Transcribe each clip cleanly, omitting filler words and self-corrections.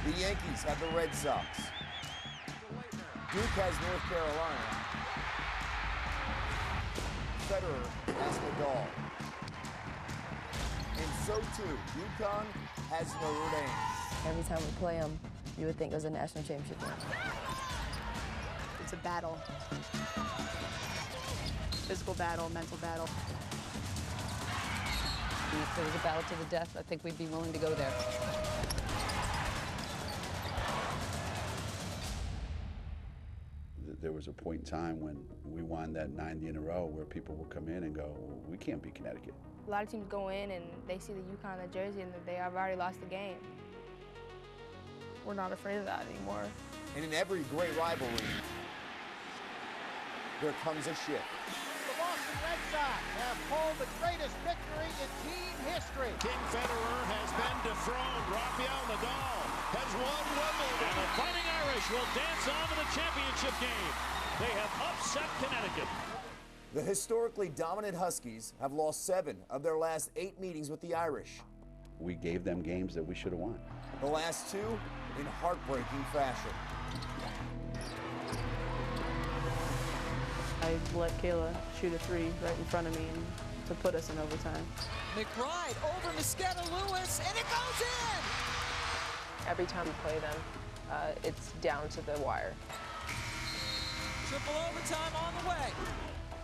The Yankees have the Red Sox. Duke has North Carolina. Federer has Nadal. And so too, UConn has Notre Dame. Every time we play them, you would think it was a national championship game. It's a battle. Physical battle, mental battle. And if there was a battle to the death, I think we'd be willing to go there. There was a point in time when we won that 90 in a row where people would come in and go, well, we can't beat Connecticut. A lot of teams go in and they see the UConn on the jersey and they have already lost the game. We're not afraid of that anymore. And in every great rivalry, there comes a shift. The Boston Red Sox have pulled the greatest victory in team history. King Federer has been dethroned. Rafael Nadal has won Wimbledon. And the Fighting Irish will dance on to the championship game. They have upset Connecticut. The historically dominant Huskies have lost 7 of their last 8 meetings with the Irish. We gave them games that we should have won. The last 2 in heartbreaking fashion. I let Kayla shoot a 3 right in front of me and to put us in overtime. McBride over Mosqueda-Lewis, and it goes in! Every time we play them, it's down to the wire. Triple overtime on the way.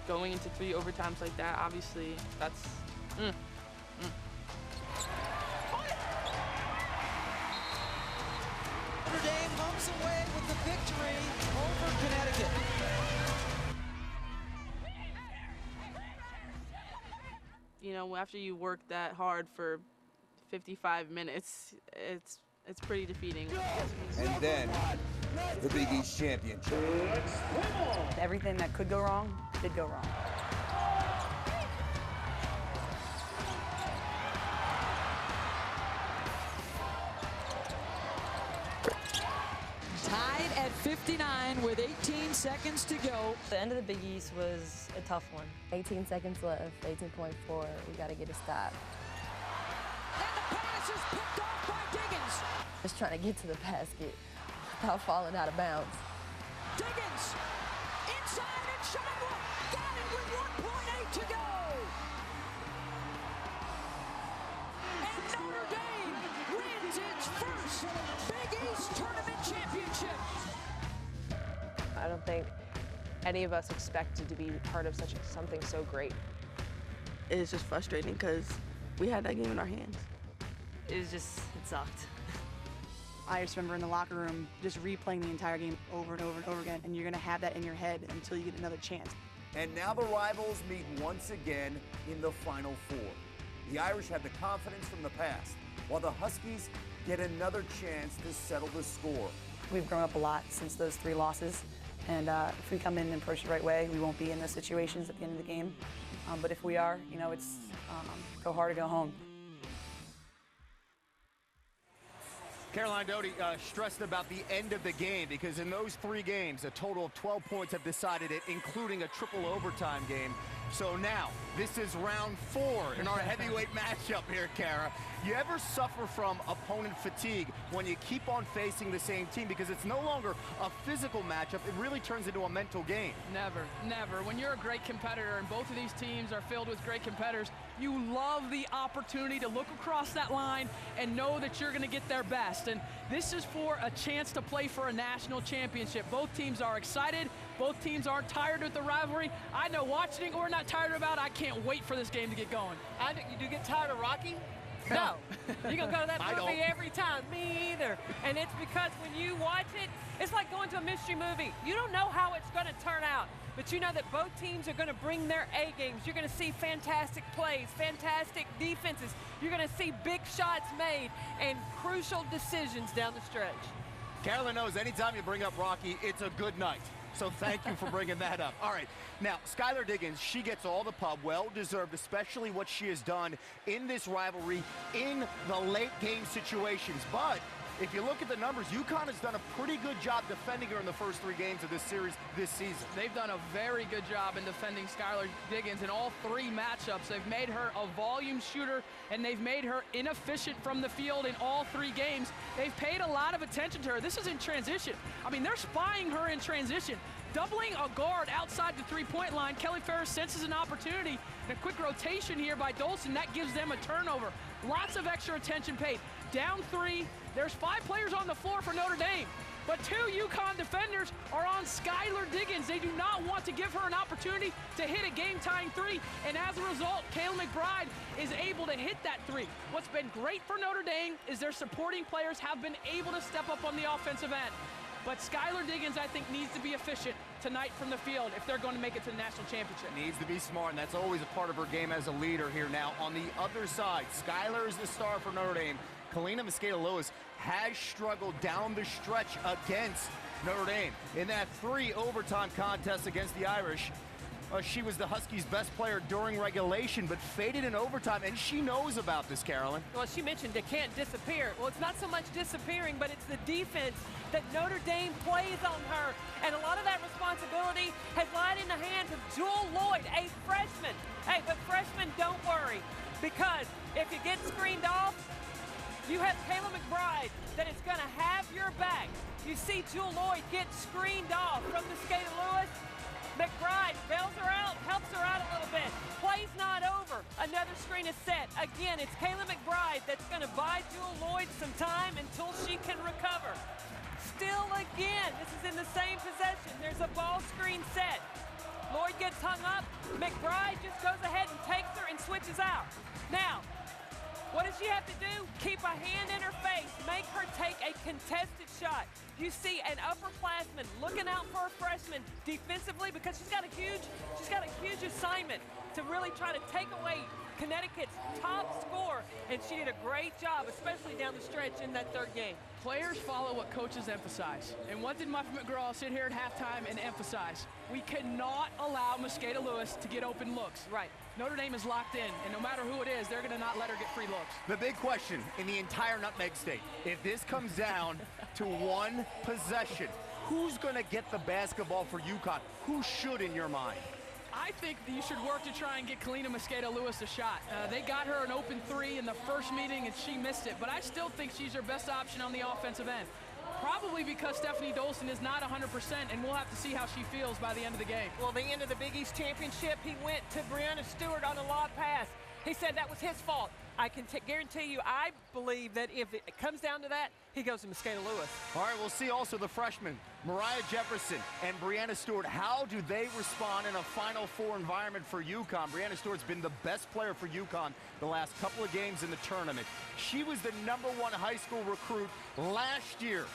Going into 3 overtimes like that, obviously, that's... Notre Dame comes away with the victory over Connecticut. You know, after you work that hard for 55 minutes, it's pretty defeating. And then, the Big East Championship. Everything that could go wrong did go wrong. Tied at 59 with 18 seconds to go. The end of the Big East was a tough one. 18 seconds left, 18.4. We got to get a stop. And the pass is picked off by Diggins. Just trying to get to the basket without falling out of bounds. Diggins inside and shot one. Got it with 1.8 to go. And Notre Dame wins its first Big East Tournament championship. I don't think any of us expected to be part of something so great. It's just frustrating because we had that game in our hands. It sucked. I just remember in the locker room just replaying the entire game over and over and over again, and you're going to have that in your head until you get another chance. And now the rivals meet once again in the Final Four. The Irish have the confidence from the past, while the Huskies get another chance to settle the score. We've grown up a lot since those 3 losses, and if we come in and approach the right way, we won't be in those situations at the end of the game. But if we are, you know, it's go hard or go home. Caroline Doty stressed about the end of the game because in those 3 games, a total of 12 points have decided it, including a triple overtime game. So now, this is round 4 in our heavyweight matchup here, Kara. You ever suffer from opponent fatigue when you keep on facing the same team because it's no longer a physical matchup, it really turns into a mental game? Never, never. When you're a great competitor and both of these teams are filled with great competitors, you love the opportunity to look across that line and know that you're going to get their best. And this is for a chance to play for a national championship. Both teams are excited. Both teams aren't tired with the rivalry. I know watching it, we're not tired about it. I can't wait for this game to get going. You do get tired of Rocky? No. You're going to go to that movie every time. Me either. And it's because when you watch it, it's like going to a mystery movie. You don't know how it's going to turn out, but you know that both teams are going to bring their A games. You're going to see fantastic plays, fantastic defenses. You're going to see big shots made and crucial decisions down the stretch. Carolyn knows anytime you bring up Rocky, it's a good night. So thank you for bringing that up. All right, now, Skyler Diggins, she gets all the pub, well-deserved, especially what she has done in this rivalry in the late game situations. But if you look at the numbers, UConn has done a pretty good job defending her in the first 3 games of this series this season. They've done a very good job in defending Skyler Diggins in all 3 matchups. They've made her a volume shooter, and they've made her inefficient from the field in all 3 games. They've paid a lot of attention to her. This is in transition. I mean, they're spying her in transition. Doubling a guard outside the 3-point line. Kelly Ferris senses an opportunity, and a quick rotation here by Dolson. That gives them a turnover. Lots of extra attention paid. Down 3. There's 5 players on the floor for Notre Dame, but 2 UConn defenders are on Skyler Diggins. They do not want to give her an opportunity to hit a game-tying 3, and as a result, Kayla McBride is able to hit that 3. What's been great for Notre Dame is their supporting players have been able to step up on the offensive end. But Skyler Diggins, I think, needs to be efficient tonight from the field if they're going to make it to the national championship. Needs to be smart, and that's always a part of her game as a leader here. Now, on the other side, Skyler is the star for Notre Dame. Kalina Mosqueda-Lewis has struggled down the stretch against Notre Dame. In that 3 overtime contest against the Irish, she was the Huskies' best player during regulation, but faded in overtime, and she knows about this, Carolyn. Well, she mentioned it can't disappear. Well, it's not so much disappearing, but it's the defense that Notre Dame plays on her, and a lot of that responsibility has lied in the hands of Jewel Lloyd, a freshman. Hey, but freshmen, don't worry, because if you get screened off, you have Kayla McBride that is going to have your back. You see Jewel Lloyd get screened off from Mosqueda-Lewis. McBride bails her out, helps her out a little bit. Play's not over. Another screen is set. Again, it's Kayla McBride that's going to buy Jewel Lloyd some time until she can recover. Still again, this is in the same possession. There's a ball screen set. Lloyd gets hung up. McBride just goes ahead and takes her and switches out. Now, what does she have to do? Keep a hand in her face. Make her take a contested shot. You see an upperclassman looking out for a freshman defensively because she's got a huge assignment to really try to take away Connecticut's top scorer, and she did a great job, especially down the stretch in that 3rd game. Players follow what coaches emphasize. And what did Muffin McGraw sit here at halftime and emphasize? We cannot allow Mosqueda-Lewis to get open looks. Right. Notre Dame is locked in, and no matter who it is, they're going to not let her get free looks. The big question in the entire Nutmeg State, if this comes down to 1 possession, who's going to get the basketball for UConn? Who should in your mind? I think that you should work to try and get Kalina Mosqueda-Lewis a shot. They got her an open 3 in the first meeting, and she missed it. But I still think she's her best option on the offensive end. Probably because Stephanie Dolson is not 100%, and we'll have to see how she feels by the end of the game. Well, the end of the Big East Championship, he went to Brianna Stewart on a lob pass. He said that was his fault. I can guarantee you, I believe that if it comes down to that, he goes to Mosqueda-Lewis. All right, we'll see also the freshmen, Mariah Jefferson and Brianna Stewart. How do they respond in a Final Four environment for UConn? Brianna Stewart's been the best player for UConn the last couple of games in the tournament. She was the #1 high school recruit last year.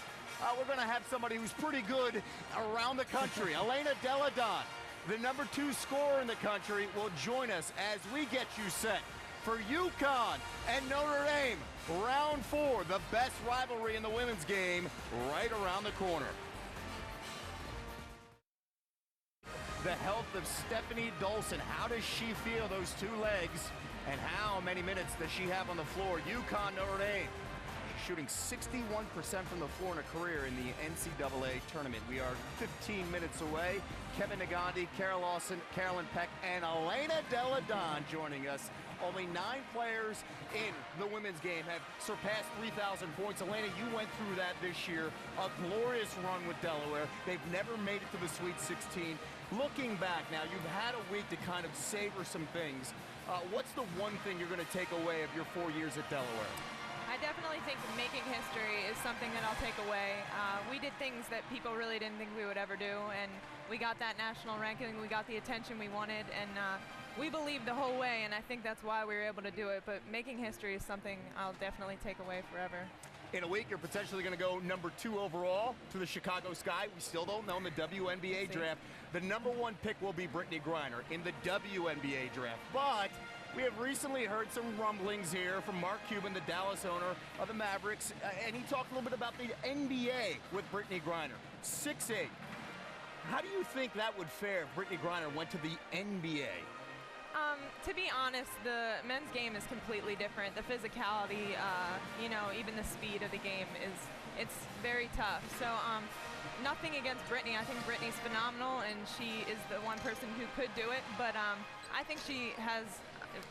We're going to have somebody who's pretty good around the country. Elena Deladon, the #2 scorer in the country, will join us as we get you set for UConn and Notre Dame. Round 4, the best rivalry in the women's game, right around the corner. The health of Stephanie Dolson. How does she feel those 2 legs? And how many minutes does she have on the floor? UConn, Notre Dame. She's shooting 61% from the floor in a career in the NCAA tournament. We are 15 minutes away. Kevin Nagandi, Carol Lawson, Carolyn Peck, and Elena Deladon joining us. Only 9 players in the women's game have surpassed 3,000 points. Elena, you went through that this year. A glorious run with Delaware. They've never made it to the Sweet 16. Looking back now, you've had a week to kind of savor some things. What's the one thing you're going to take away of your 4 years at Delaware? I definitely think making history is something that I'll take away. We did things that people really didn't think we would ever do, and we got that national ranking, we got the attention we wanted, and we believed the whole way, and I think that's why we were able to do it. But making history is something I'll definitely take away forever. In a week, you're potentially going to go #2 overall to the Chicago Sky. We still don't know in the WNBA draft. The #1 pick will be Brittany Griner in the WNBA draft. But we have recently heard some rumblings here from Mark Cuban, the Dallas owner of the Mavericks, and he talked a little bit about the NBA with Brittany Griner. 6'8". How do you think that would fare if Brittany Griner went to the NBA? To be honest, the men's game is completely different. The physicality, you know, even the speed of the game it's very tough. So nothing against Brittany. I think Brittany's phenomenal, and she is the one person who could do it. But I think she has,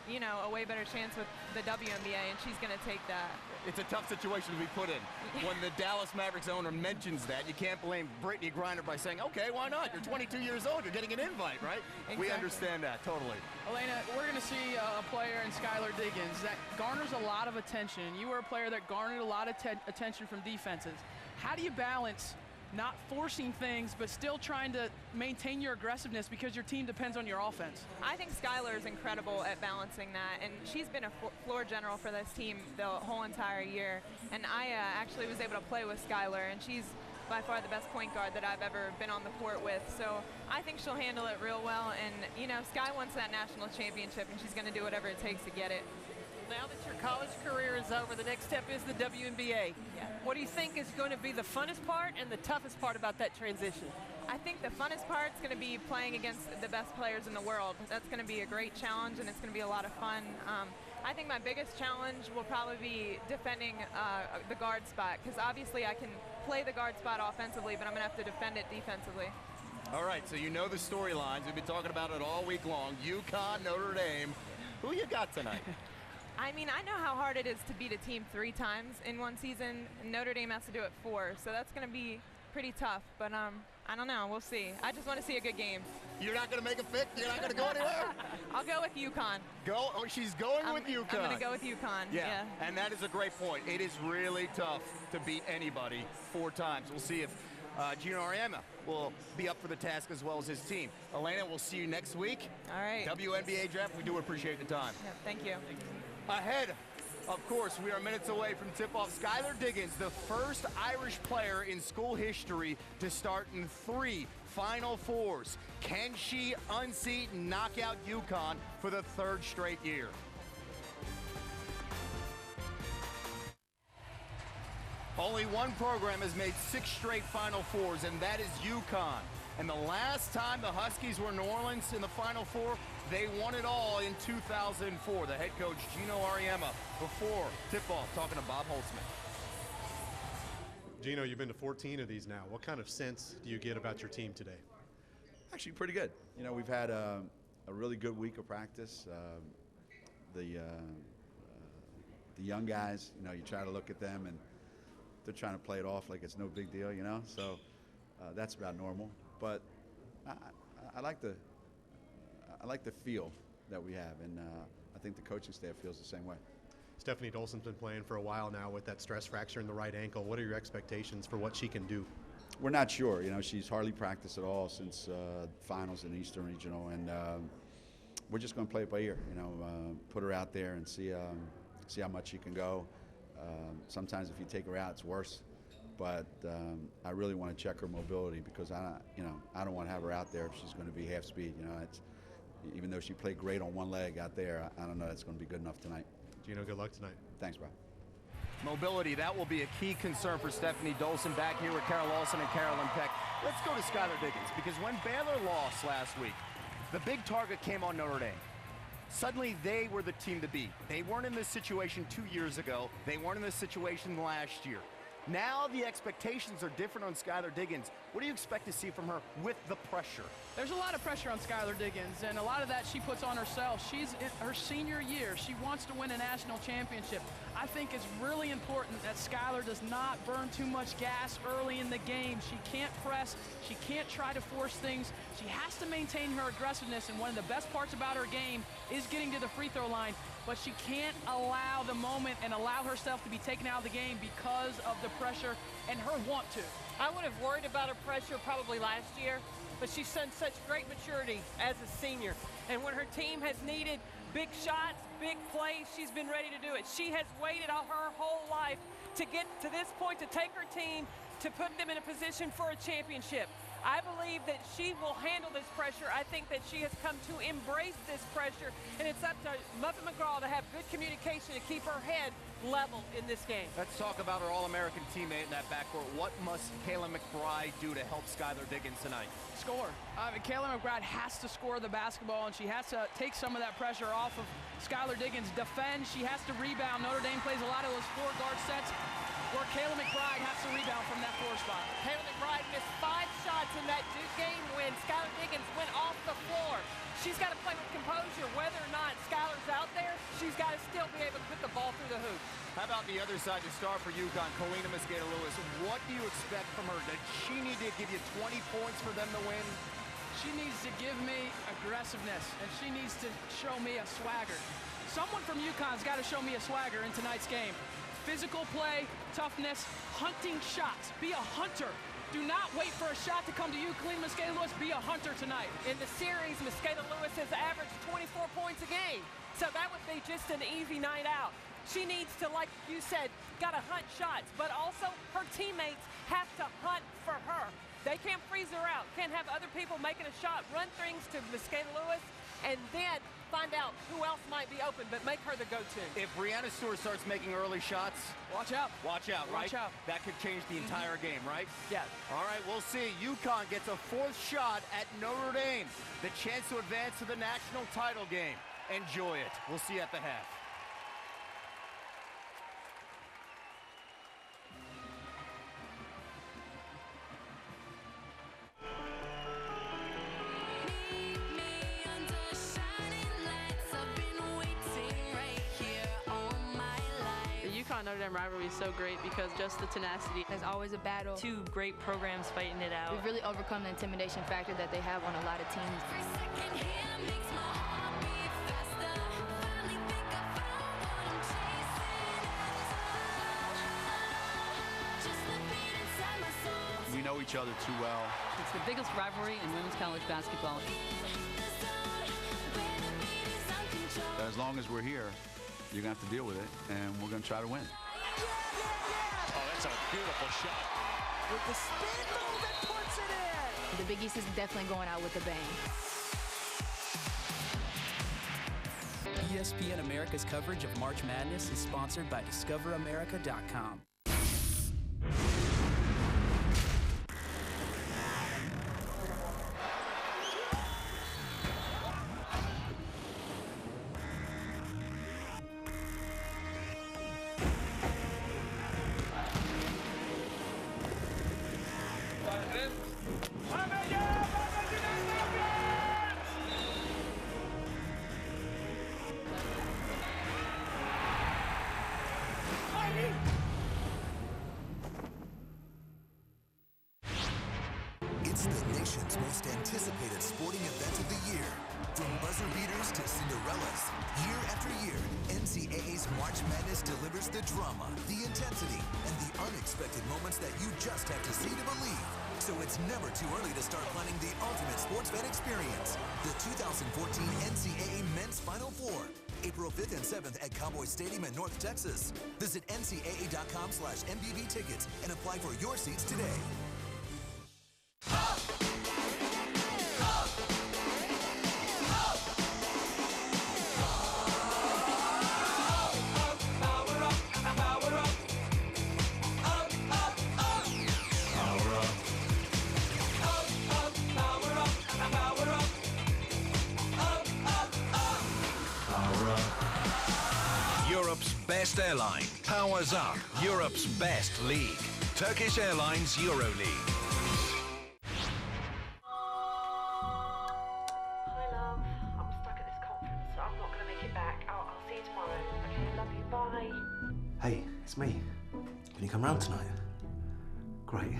you know, a way better chance with the WNBA, and she's going to take that. It's a tough situation to be put in. When the Dallas Mavericks owner mentions that, you can't blame Brittany Griner by saying, okay, why not? You're 22 years old. You're getting an invite, right? Exactly. We understand that, totally. Elena, we're going to see a player in Skyler Diggins that garners a lot of attention. You were a player that garnered a lot of attention from defenses. How do you balance not forcing things, but still trying to maintain your aggressiveness because your team depends on your offense? I think Skyler is incredible at balancing that, and she's been a floor general for this team the whole entire year. And I actually was able to play with Skyler, and she's by far the best point guard that I've ever been on the court with. So I think she'll handle it real well. And, you know, Sky wants that national championship, and she's going to do whatever it takes to get it. Now that your college career is over, the next step is the WNBA. Yeah. What do you think is going to be the funnest part and the toughest part about that transition? I think the funnest part is going to be playing against the best players in the world. That's going to be a great challenge, and it's going to be a lot of fun. I think my biggest challenge will probably be defending the guard spot, because obviously I can play the guard spot offensively, but I'm going to have to defend it defensively. All right, so you know the storylines. We've been talking about it all week long. UConn, Notre Dame. Who you got tonight? I mean, I know how hard it is to beat a team 3 times in one season. Notre Dame has to do it 4, so that's going to be pretty tough. But I don't know. We'll see. I just want to see a good game. You're not going to make a pick? You're not going to go anywhere? I'll go with UConn. Go? Oh, she's going with UConn. I'm going to go with UConn. Yeah, and that is a great point. It is really tough to beat anybody 4 times. We'll see if Gino Auriemma will be up for the task as well as his team. Elena, we'll see you next week. All right. WNBA draft. We do appreciate the time. Yeah, thank you. Ahead, of course, we are minutes away from tip-off. Skyler Diggins, the first Irish player in school history to start in 3 Final Fours. Can she unseat and knock out UConn for the 3rd straight year? Only one program has made 6 straight Final Fours, and that is UConn. And the last time the Huskies were in New Orleans in the Final Four, they won it all in 2004. The head coach, Gino Auriemma, before tip-off, talking to Bob Holtzman. Gino, you've been to 14 of these now. What kind of sense do you get about your team today? Actually, pretty good. You know, we've had a really good week of practice. The young guys, you know, you try to look at them and they're trying to play it off like it's no big deal, you know. So that's about normal. But I like the feel that we have, and I think the coaching staff feels the same way. Stephanie Dolson's been playing for a while now with that stress fracture in the right ankle. What are your expectations for what she can do? We're not sure. You know, she's hardly practiced at all since finals in Eastern Regional, and we're just going to play it by ear. You know, put her out there and see how much she can go. Sometimes if you take her out, it's worse. But I really want to check her mobility because I don't want to have her out there if she's going to be half speed. You know, even though she played great on one leg out there, I don't know that's going to be good enough tonight. Gino, good luck tonight. Thanks, bro. Mobility, that will be a key concern for Stephanie Dolson. Back here with Carol Lawson and Carolyn Peck. Let's go to Skyler Diggins, because when Baylor lost last week, the big target came on Notre Dame. Suddenly, they were the team to beat. They weren't in this situation 2 years ago. They weren't in this situation last year. Now the expectations are different on Skyler Diggins. What do you expect to see from her with the pressure? There's a lot of pressure on Skyler Diggins, and a lot of that she puts on herself. She's in her senior year. She wants to win a national championship. I think it's really important that Skyler does not burn too much gas early in the game. She can't press. She can't try to force things. She has to maintain her aggressiveness, and one of the best parts about her game is getting to the free throw line. But she can't allow the moment and allow herself to be taken out of the game because of the pressure and her want to. I would have worried about her pressure probably last year, but she's shown such great maturity as a senior. And when her team has needed big shots, big plays, she's been ready to do it. She has waited all her whole life to get to this point, to take her team, to put them in a position for a championship. I believe that she will handle this pressure. I think that she has come to embrace this pressure, and it's up to Muffet McGraw to have good communication to keep her head level in this game. Let's talk about our All-American teammate in that backcourt. What must Kayla McBride do to help Skyler Diggins tonight? Score. Kayla McBride has to score the basketball, and she has to take some of that pressure off of Skyler Diggins. Defend. She has to rebound. Notre Dame plays a lot of those four-guard sets where Kayla McBride has to rebound from that four spot. Kayla McBride missed 5 shots in that Duke game when Skyler Diggins went off the floor. She's got to play with composure. Whether or not Skyler's out there, she's got to still be able to put the ball through the hoop. How about the other side to start for UConn, Mosqueda-Lewis? What do you expect from her? Does she need to give you 20 points for them to win? She needs to give me aggressiveness, and she needs to show me a swagger. Someone from UConn's got to show me a swagger in tonight's game. Physical play, toughness, hunting shots. Be a hunter. Do not wait for a shot to come to you, Mosqueda-Lewis. Be a hunter tonight. In the series, Mosqueda-Lewis has averaged 24 points a game. So that would be just an easy night out. She needs to, like you said, got to hunt shots, but also her teammates have to hunt for her. They can't freeze her out. Can't have other people making a shot. Run things to Mosqueda-Lewis, and then find out who else might be open, but make her the go-to. If Brianna Stewart starts making early shots, watch out. Watch out, right? Watch out. That could change the entire game, right? Yeah. All right, we'll see. UConn gets a 4th shot at Notre Dame. The chance to advance to the national title game. Enjoy it. We'll see you at the half. Notre Dame rivalry is so great because just the tenacity. There's always a battle. 2 great programs fighting it out. We've really overcome the intimidation factor that they have on a lot of teams. We know each other too well. It's the biggest rivalry in women's college basketball. As long as we're here, you're going to have to deal with it, and we're going to try to win. Oh, that's a beautiful shot. With the spin move, it puts it in. The Big East is definitely going out with a bang. ESPN America's coverage of March Madness is sponsored by DiscoverAmerica.com. It's the nation's most anticipated sporting event of the year. From buzzer beaters to Cinderellas, year after year, NCAA's March Madness delivers the drama, the intensity, and the unexpected moments that you just have to see to believe. So it's never too early to start planning the ultimate sports fan experience. The 2014 NCAA Men's Final Four. April 5th and 7th at Cowboy Stadium in North Texas. Visit ncaa.com/MBB tickets and apply for your seats today. Europe's best airline powers up Europe's best league. Turkish Airlines EuroLeague. Hi, love. I'm stuck at this conference, so I'm not going to make it back. I'll see you tomorrow. Okay, love you. Bye. Hey, it's me. Can you come round tonight? Great.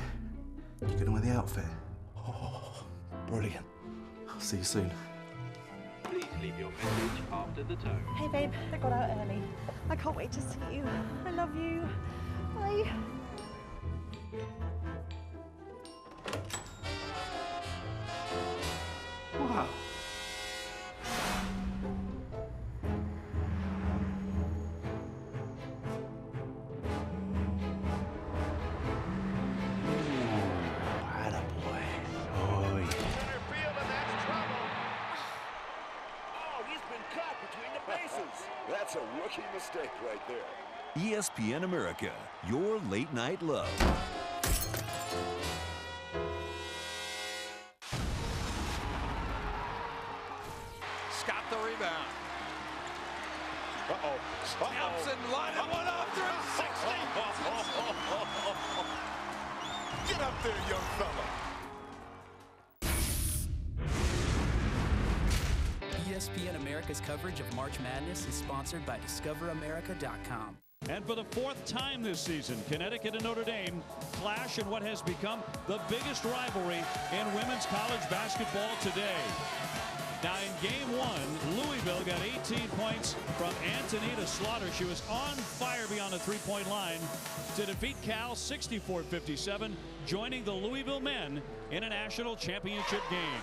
You gonna wear the outfit? Oh, brilliant. I'll see you soon. Please leave your message after the tone. Hey babe, I got out early. I can't wait to see you. I love you. Bye. Wow. Attaboy. Oh, yeah. Oh, he's been caught between the bases. That's a rookie mistake right there. ESPN America, your late night love. Scott the rebound. Thompson lining one up, 360. Get up there, young fella. ESPN America's coverage of March Madness is sponsored by DiscoverAmerica.com. And for the 4th time this season, Connecticut and Notre Dame clash in what has become the biggest rivalry in women's college basketball today. Now in game 1, Louisville got 18 points from Antonita Slaughter. She was on fire beyond the three-point line to defeat Cal 64-57, joining the Louisville men in a national championship game.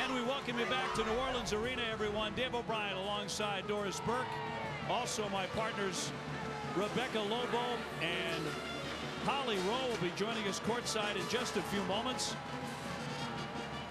And we welcome you back to New Orleans Arena, everyone. Dave O'Brien alongside Doris Burke. Also my partners Rebecca Lobo and Holly Rowe will be joining us courtside in just a few moments.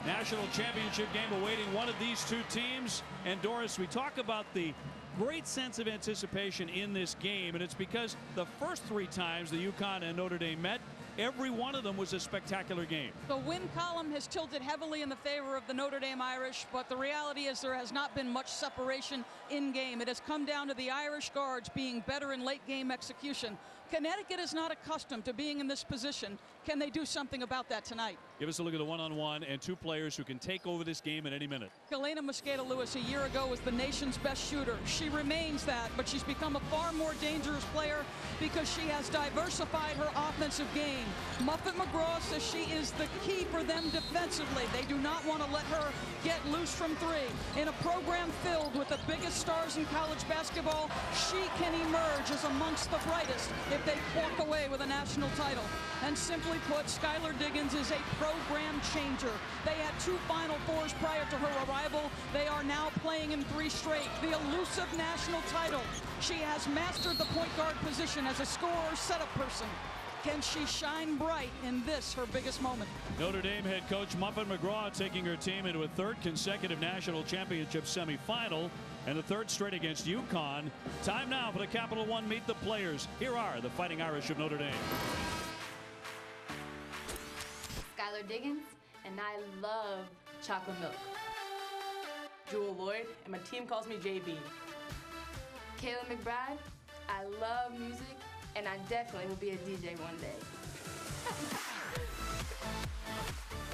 National championship game awaiting one of these two teams. And Doris, we talk about the great sense of anticipation in this game, and it's because the first 3 times the UConn and Notre Dame met, every one of them was a spectacular game. The win column has tilted heavily in the favor of the Notre Dame Irish, but the reality is there has not been much separation in game. It has come down to the Irish guards being better in late game execution. Connecticut is not accustomed to being in this position. Can they do something about that tonight? Give us a look at the one-on-one and 2 players who can take over this game at any minute. Mosqueda-Lewis a year ago was the nation's best shooter. She remains that, but she's become a far more dangerous player because she has diversified her offensive game. Muffet McGraw says she is the key for them defensively. They do not want to let her get loose from 3. In a program filled with the biggest stars in college basketball, she can emerge as amongst the brightest if they walk away with a national title. And simply put, Skyler Diggins is a program changer. They had 2 Final Fours prior to her arrival. They are now playing in 3 straight. The elusive national title. She has mastered the point guard position as a scorer setup person. Can she shine bright in this, her biggest moment? Notre Dame head coach Muffet McGraw taking her team into a 3rd consecutive national championship semifinal and the 3rd straight against UConn. Time now for the Capital One Meet the Players. Here are the Fighting Irish of Notre Dame. Skyler Diggins, and I love chocolate milk. Jewel Lloyd, and my team calls me JB. Kayla McBride, I love music, and I definitely will be a DJ one day.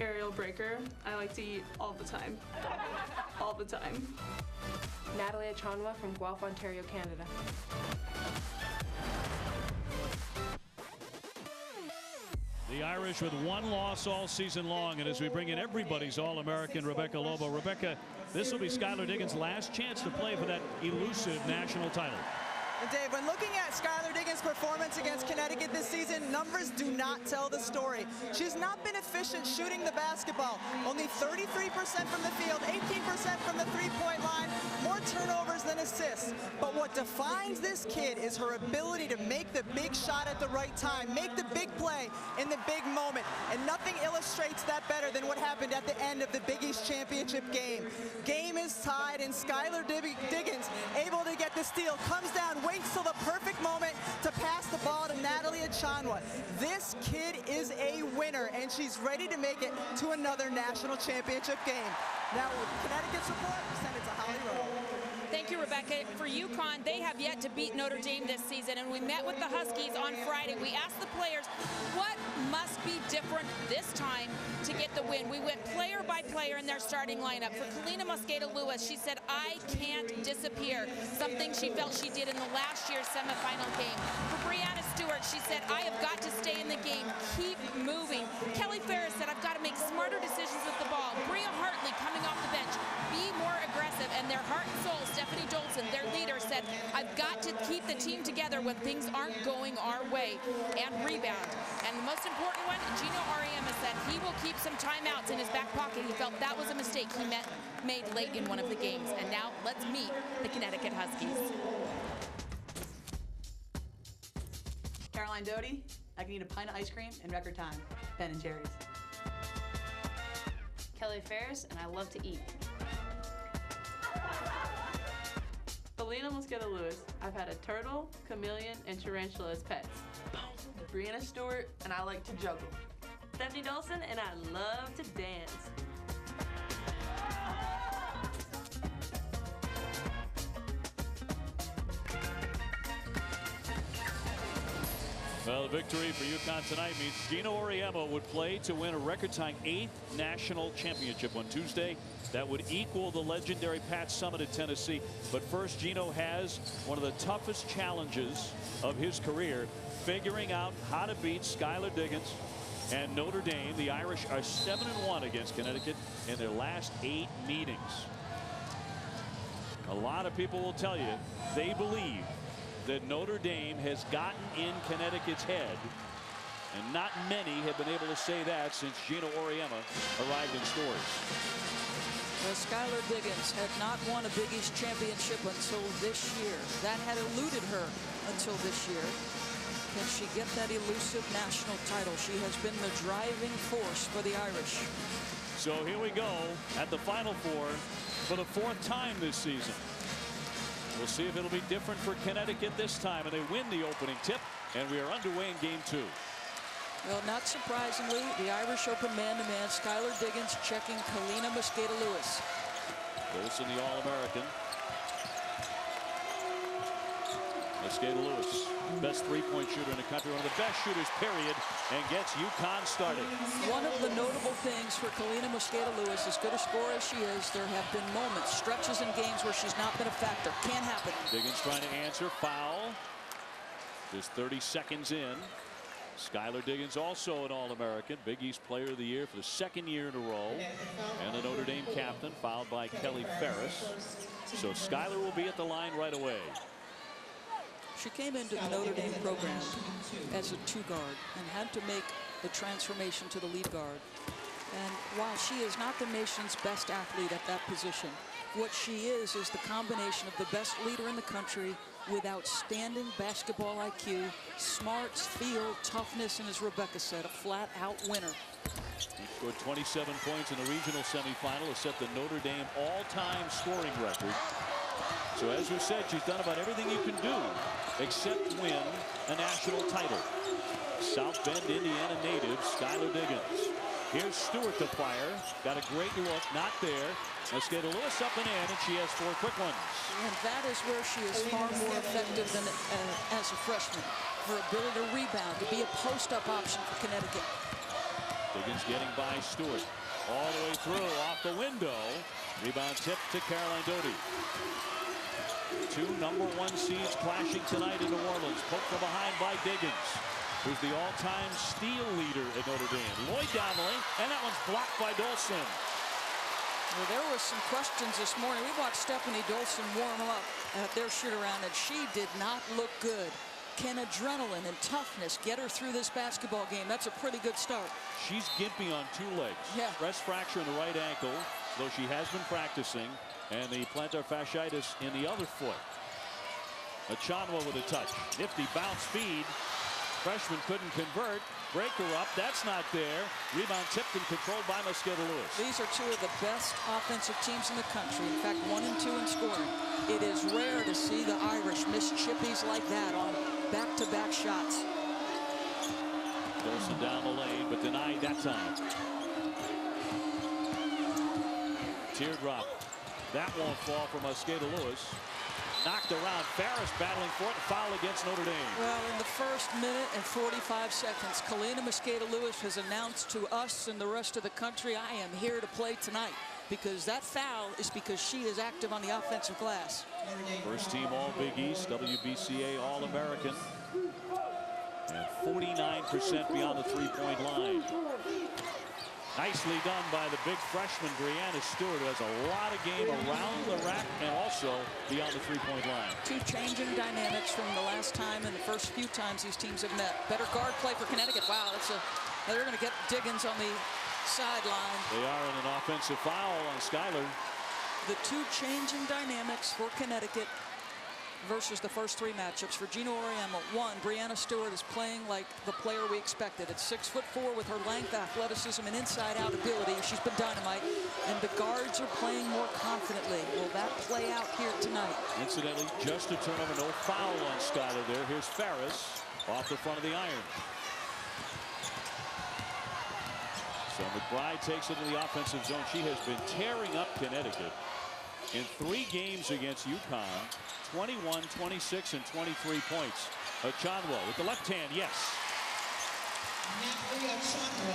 Ariel Breaker, I like to eat all the time. All the time. Natalie Achanwa from Guelph, Ontario, Canada. The Irish with 1 loss all season long, and as we bring in everybody's All-American Rebecca Lobo. Rebecca, this will be Skyler Diggins' last chance to play for that elusive national title. And Dave, when looking at Skyler Diggins' performance against Connecticut this season, numbers do not tell the story. She's not been efficient shooting the basketball. Only 33% from the field, 18% from the three-point line, more turnovers than assists. But what defines this kid is her ability to make the big shot at the right time, make the big play in the big moment. And nothing illustrates that better than what happened at the end of the Big East Championship game. Game is tied, and Skyler Diggins, able to get the steal, comes down, waits till the perfect moment to pass the ball to Natalie Achanwa. This kid is a winner, and she's ready to make it to another national championship game. Now, with Connecticut's report, send it to Holly Rowe. Thank you, Rebecca. For UConn, they have yet to beat Notre Dame this season, and we met with the Huskies on Friday. We asked the players, what must be different this time to get the win? We went player by player in their starting lineup. For Mosqueda-Lewis, she said, I can't disappear, something she felt she did in the last year's semifinal game. For Brianna Stewart, she said, I have got to stay in the game, keep moving. Kelly Ferris said, I've got to make smarter decisions with the ball. Bria Hartley coming off the bench, be more aggressive, and their heart and soul, Stephanie Dolson, their leader, said, I've got to keep the team together when things aren't going our way, and rebound. And the most important one, Gino Auriemma said he will keep some timeouts in his back pocket. He felt that was a mistake he made late in one of the games. And now let's meet the Connecticut Huskies. Caroline Doty, I can eat a pint of ice cream in record time. Ben & Jerry's. Kelly Ferris, and I love to eat. The Kalina Mosqueda-Lewis. I've had a turtle, chameleon, and tarantula as pets. Brianna Stewart, and I like to juggle. Stephanie Dolson, and I love to dance. Well, the victory for UConn tonight means Gino Auriemma would play to win a record-tying 8th national championship on Tuesday. That would equal the legendary Pat Summitt at Tennessee. But first, Gino has one of the toughest challenges of his career, figuring out how to beat Skyler Diggins and Notre Dame. The Irish are 7-1 against Connecticut in their last 8 meetings. A lot of people will tell you they believe that Notre Dame has gotten in Connecticut's head, and not many have been able to say that since Gino Auriemma arrived in Storrs. Well, Skyler Diggins had not won a Big East championship until this year. That had eluded her until this year. Can she get that elusive national title? She has been the driving force for the Irish. So here we go at the Final Four for the 4th time this season. We'll see if it'll be different for Connecticut this time, and they win the opening tip, and we are underway in game 2. Well, not surprisingly, the Irish open man-to-man. Skyler Diggins checking Kalina Mosqueda-Lewis. Dolson, the All-American. Mosqueda-Lewis, best three-point shooter in the country, one of the best shooters, period, and gets UConn started. One of the notable things for Kalina Mosqueda-Lewis, as good a scorer as she is, there have been moments, stretches in games where she's not been a factor. Can't happen. Diggins trying to answer, foul. Just 30 seconds in. Skyler Diggins, also an All-American, Big East Player of the Year for the 2nd year in a row, and the Notre Dame captain, fouled by Kelly Ferris. So Skyler will be at the line right away. She came into the Notre Dame program as a 2-guard and had to make the transformation to the lead guard. And while she is not the nation's best athlete at that position, what she is the combination of the best leader in the country with outstanding basketball IQ, smarts, feel, toughness, and as Rebecca said, a flat-out winner. She scored 27 points in the regional semifinal to set the Notre Dame all-time scoring record. So as we said, she's done about everything you can do except win a national title. South Bend, Indiana native Skyler Diggins. Here's Stewart to fire. Got a great look, not there. Mosqueda-Lewis up and in, and she has 4 quick ones. And that is where she is far more effective than as a freshman. Her ability to rebound, to be a post-up option for Connecticut. Diggins getting by Stewart. All the way through, off the window. Rebound tip to Caroline Doty. 2 #1 seeds clashing tonight in New Orleans. Poked from behind by Diggins, who's the all-time steal leader at Notre Dame. Lloyd down the lane, and that one's blocked by Dolson. Well, there was some questions this morning. We watched Stephanie Dolson warm up at their shoot-around, and she did not look good. Can adrenaline and toughness get her through this basketball game? That's a pretty good start. She's gimpy on 2 legs. Yeah. Stress fracture in the right ankle, though she has been practicing, and the plantar fasciitis in the other foot. Achanwa with a touch. Nifty bounce feed. Freshman couldn't convert. Breaker up. That's not there. Rebound tipped and controlled by Mosqueda-Lewis. These are 2 of the best offensive teams in the country. In fact, 1 and 2 in scoring. It is rare to see the Irish miss chippies like that on back-to-back shots. Dolson down the lane, but denied that time. Teardrop. That won't fall for Mosqueda-Lewis. Knocked around. Ferris battling for it. Foul against Notre Dame. Well, in the first minute and 45 seconds, Kalina Mosqueda-Lewis has announced to us and the rest of the country, I am here to play tonight. Because that foul is because she is active on the offensive glass. First team All Big East, WBCA All-American. And 49% beyond the 3-point line. Nicely done by the big freshman, Brianna Stewart, who has a lot of game around the rack and also beyond the 3-point line. 2 changing dynamics from the last time and the first few times these teams have met. Better guard play for Connecticut. Wow, they're going to get Diggins on the sideline. They are in an offensive foul on Skyler. The 2 changing dynamics for Connecticut. versus the first 3 matchups for Gino Auriemma. 1, Breanna Stewart is playing like the player we expected. At 6'4" with her length, athleticism, and inside-out ability, she's been dynamite. And the guards are playing more confidently. Will that play out here tonight? Incidentally, just a turnover, no foul on Skyler there. Here's Ferris off the front of the iron. So McBride takes it to the offensive zone. She has been tearing up Connecticut in 3 games against UConn. 21, 26, and 23 points. Achanwa with the left hand, yes.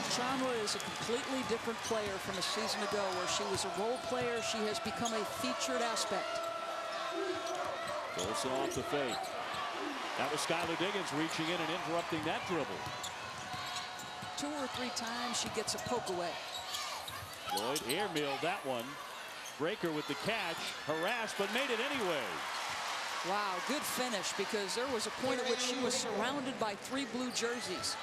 Achanwa is a completely different player from a season ago where she was a role player. She has become a featured aspect. Dolson off the fake. That was Skyler Diggins reaching in and interrupting that dribble. 2 or 3 times she gets a poke away. Lloyd airmailed that one. Breaker with the catch, harassed, but made it anyway. Wow, good finish, because there was a point at which she was surrounded by 3 blue jerseys.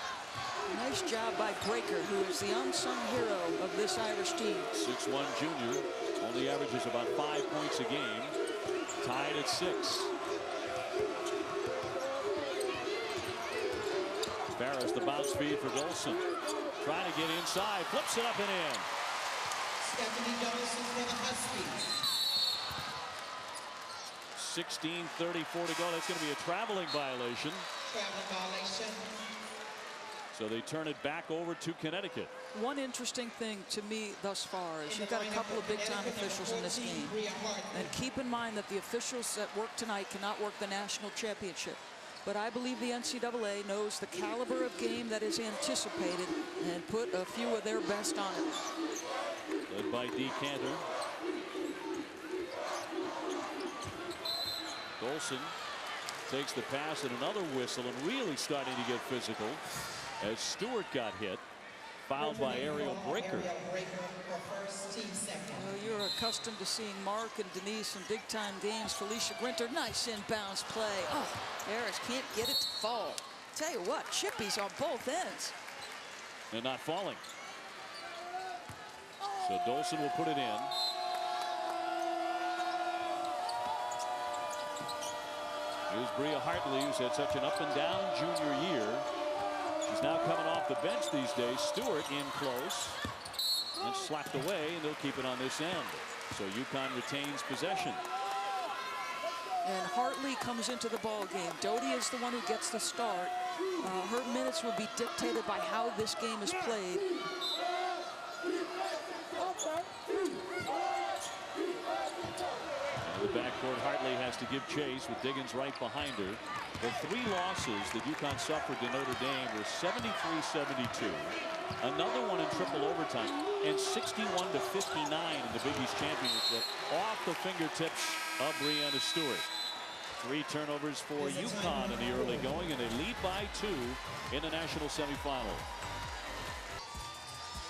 Nice job by Breaker, who is the unsung hero of this Irish team. 6'1" junior, only averages about 5 points a game. Tied at 6. Ferris, the bounce feed for Dolson. Trying to get inside, flips it up and in. Stephanie Dolson for the Huskies. 16:34 to go. That's going to be a traveling violation. Traveling violation. So they turn it back over to Connecticut. One interesting thing to me thus far is you've got a couple of big-time officials in this game. And keep in mind that the officials that work tonight cannot work the national championship. But I believe the NCAA knows the caliber of game that is anticipated and put a few of their best on it. Led by D. Cantor. Dolson takes the pass and another whistle and really starting to get physical as Stewart got hit. Fouled by Ariel Breaker. Well, you're accustomed to seeing Mark and Denise in big-time games. Felicia Grinter, nice inbounds play. Oh, Harris can't get it to fall. Tell you what, chippies on both ends. And not falling. So Dolson will put it in. Here's Bria Hartley, who's had such an up-and-down junior year. She's now coming off the bench these days. Stewart in close and slapped away, and they'll keep it on this end. So UConn retains possession. And Hartley comes into the ball game. Doty is the one who gets the start. Her minutes will be dictated by how this game is played. In the backcourt, Hartley has to give chase with Diggins right behind her. The 3 losses that UConn suffered to Notre Dame were 73-72, another one in triple overtime, and 61-59 in the Big East Championship off the fingertips of Breanna Stewart. 3 turnovers for UConn in the early going, and they lead by 2 in the national semifinal.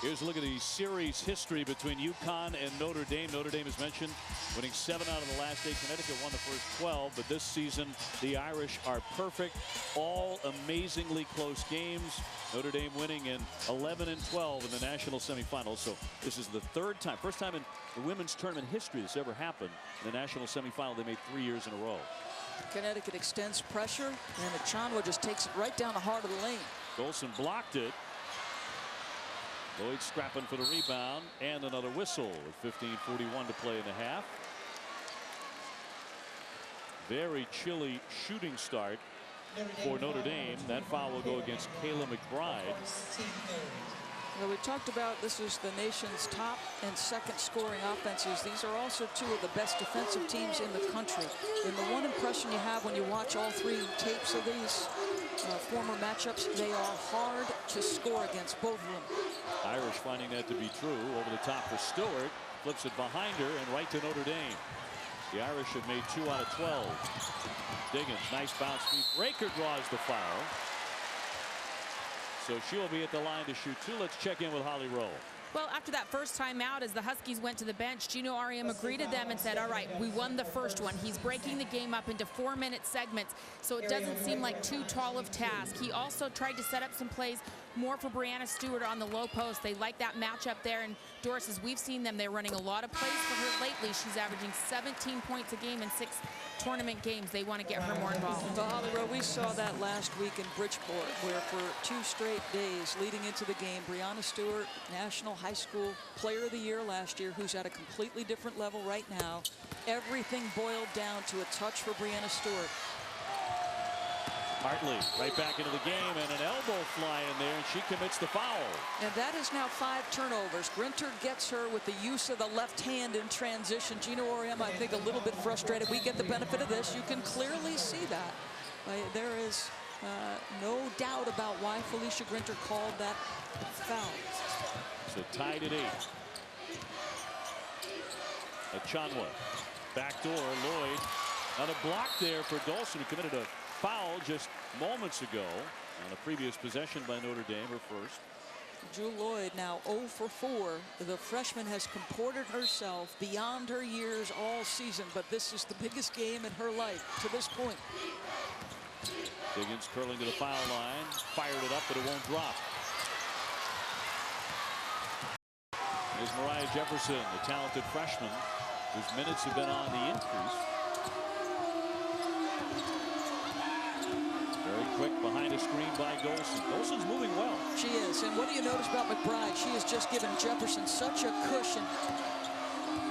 Here's a look at the series history between UConn and Notre Dame. Notre Dame, as mentioned, winning 7 out of the last 8. Connecticut won the first 12, but this season the Irish are perfect. All amazingly close games. Notre Dame winning in 11 and 12 in the national semifinals. So this is the 3rd time, first time in the women's tournament history this ever happened. In the national semifinal, they made 3 years in a row. Connecticut extends pressure, and Achanwa just takes it right down the heart of the lane. Dolson blocked it. Lloyd scrapping for the rebound, and another whistle with 15:41 to play in the half. Very chilly shooting start for Notre Dame. That foul will go against Kayla McBride. Well, we talked about this is the nation's top and 2nd scoring offenses. These are also 2 of the best defensive teams in the country. And the one impression you have when you watch all 3 tapes of these former matchups, they are hard to score against, both of them. Irish finding that to be true. Over the top for Stewart. Flips it behind her and right to Notre Dame. The Irish have made 2 out of 12. Diggins, nice bounce feed. Breaker draws the foul. So she'll be at the line to shoot 2. Let's check in with Holly Rowe. Well, after that first time out, as the Huskies went to the bench, Gino Auriemma greeted them and said, all right, we won the first one. He's breaking the game up into 4-minute segments, so it doesn't seem like too tall of task. He also tried to set up some plays more for Breanna Stewart on the low post. They like that matchup there, and Doris, as we've seen them, they're running a lot of plays for her lately. She's averaging 17 points a game in 6 tournament games, they want to get her more involved. Well, Holly Rowe, we saw that last week in Bridgeport, where for 2 straight days leading into the game, Brianna Stewart, National High School Player of the Year last year, who's at a completely different level right now. Everything boiled down to a touch for Brianna Stewart. Hartley right back into the game, and an elbow fly in there, and she commits the foul. And that is now 5 turnovers. Grinter gets her with the use of the left hand in transition. Gino Auriemma, I think, a little bit frustrated. We get the benefit of this. You can clearly see that. There is no doubt about why Felicia Grinter called that foul. So tied at 8. Achanwa, backdoor, Lloyd. On a block there for Dolson, who committed a foul just moments ago on a previous possession by Notre Dame, her first. Jewel Lloyd now 0 for 4. The freshman has comported herself beyond her years all season, but this is the biggest game in her life to this point. Diggins curling to the foul line, fired it up, but it won't drop. There's Mariah Jefferson, the talented freshman, whose minutes have been on the increase. Quick behind a screen by Dolson. Dolson's moving well. She is. And what do you notice about McBride? She has just given Jefferson such a cushion.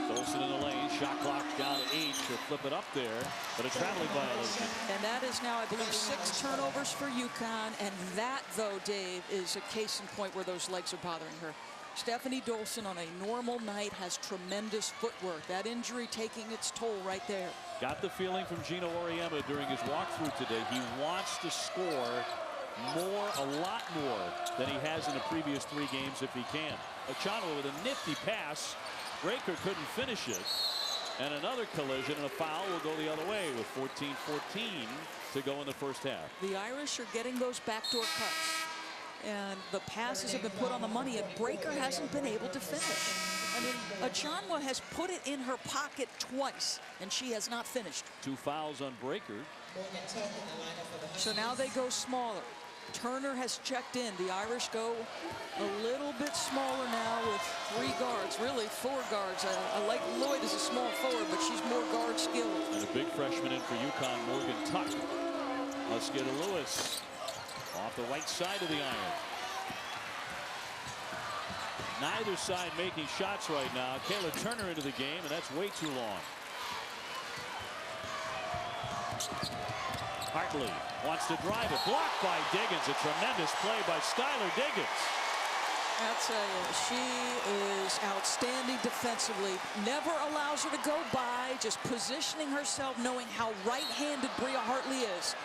Dolson in the lane. Shot clock down to 8. She'll flip it up there, but a traveling violation. And that is now, I believe, 6 turnovers for UConn. And that, though, Dave, is a case in point where those legs are bothering her. Stephanie Dolson on a normal night has tremendous footwork. That injury taking its toll right there. Got the feeling from Gino Auriemma during his walkthrough today. He wants to score more, a lot more than he has in the previous 3 games if he can. Achanwa with a nifty pass. Breaker couldn't finish it. And another collision and a foul will go the other way with 14-14 to go in the first half. The Irish are getting those backdoor cuts. And the passes have been put on the money, and Breaker hasn't been able to finish. I mean, Achanwa has put it in her pocket twice, and she has not finished. 2 fouls on Breaker. So now they go smaller. Turner has checked in. The Irish go a little bit smaller now with 3 guards, really 4 guards. I like Lloyd as a small forward, but she's more guard skilled. And a big freshman in for UConn, Morgan Tuck. Mosqueda-Lewis off the right side of the iron. Neither side making shots right now. Kayla Turner into the game, and that's way too long. Hartley wants to drive it. Blocked by Diggins. A tremendous play by Skyler Diggins. I'll tell you, she is outstanding defensively. Never allows her to go by, just positioning herself, knowing how right-handed Bria Hartley is.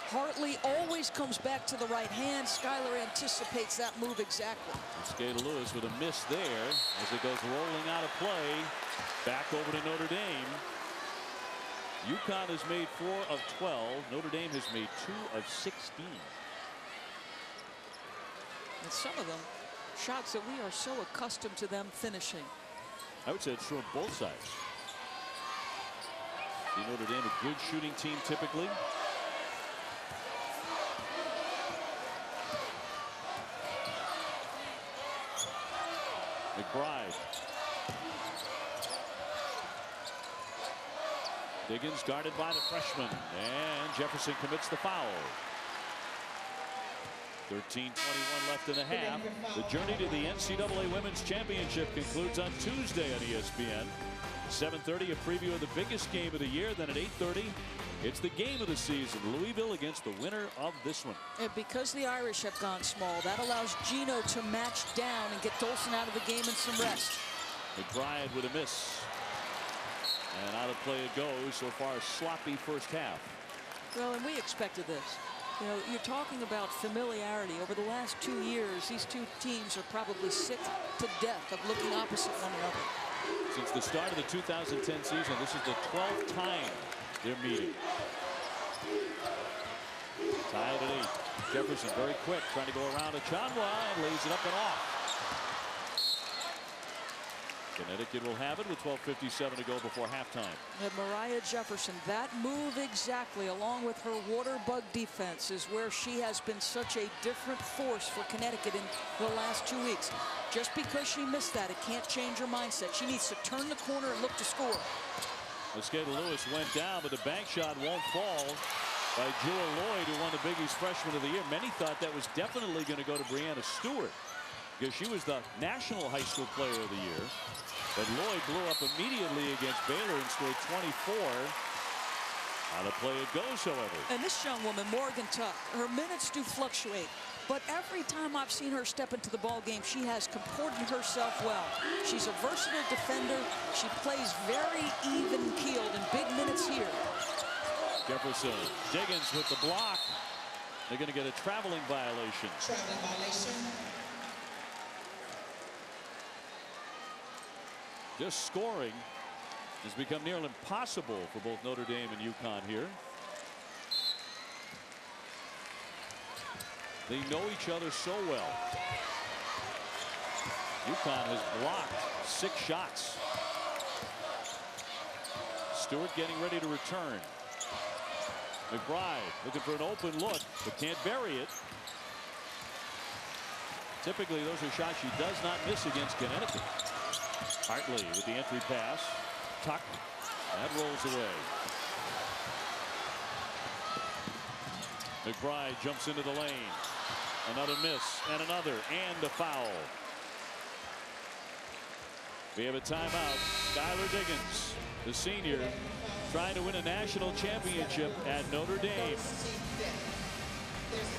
Hartley always comes back to the right hand. Skyler anticipates that move exactly. Mosqueda-Lewis with a miss there as it goes rolling out of play. Back over to Notre Dame. UConn has made 4 of 12. Notre Dame has made 2 of 16. And some of them, shots that we are so accustomed to them finishing. I would say it's true on both sides. See Notre Dame a good shooting team typically. McBride. Diggins guarded by the freshman, and Jefferson commits the foul. 13:21 left in the half. The journey to the NCAA Women's Championship concludes on Tuesday on ESPN. 7:30, a preview of the biggest game of the year. Then at 8:30, it's the game of the season. Louisville against the winner of this one. And because the Irish have gone small, that allows Gino to match down and get Dolson out of the game in some rest. McBride with a miss. And out of play it goes. So far, a sloppy first half. Well, and we expected this. You know, you're talking about familiarity. Over the last 2 years, these 2 teams are probably sick to death of looking opposite one another. Since the start of the 2010 season, this is the 12th time they're meeting. Tied at 8. Jefferson very quick, trying to go around Achanwa and lays it up and off. Connecticut will have it with 12:57 to go before halftime. And Mariah Jefferson, that move exactly, along with her water bug defense, is where she has been such a different force for Connecticut in the last 2 weeks. Just because she missed that, it can't change her mindset. She needs to turn the corner and look to score. Mosqueda-Lewis went down, but the bank shot won't fall by Jewel Lloyd, who won the Big East Freshman of the Year. Many thought that was definitely going to go to Brianna Stewart because she was the National High School Player of the Year. But Lloyd blew up immediately against Baylor and scored 24. Out of play it goes, however. And this young woman, Morgan Tuck, her minutes do fluctuate. But every time I've seen her step into the ball game, she has comported herself well. She's a versatile defender. She plays very even-keeled in big minutes here. Jefferson, Diggins with the block. They're going to get a traveling violation. Traveling violation. Just scoring has become nearly impossible for both Notre Dame and UConn here. They know each other so well. UConn has blocked 6 shots. Stewart getting ready to return. McBride looking for an open look, but can't bury it. Typically, those are shots she does not miss against Connecticut. Hartley with the entry pass. Tuck. That rolls away. McBride jumps into the lane. Another miss and another and a foul. We have a timeout. Skyler Diggins, the senior, trying to win a national championship at Notre Dame.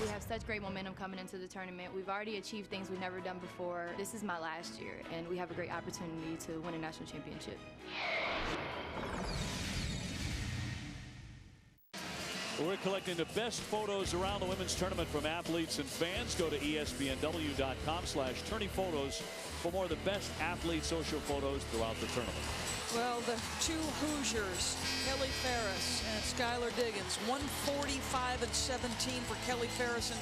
We have such great momentum coming into the tournament. We've already achieved things we've never done before. This is my last year, and we have a great opportunity to win a national championship. We're collecting the best photos around the women's tournament from athletes and fans. Go to ESPNW.com/tourneyphotos for more of the best athlete social photos throughout the tournament. Well, the 2 Hoosiers, Kelly Ferris and Skyler Diggins, 145 and 17 for Kelly Ferris in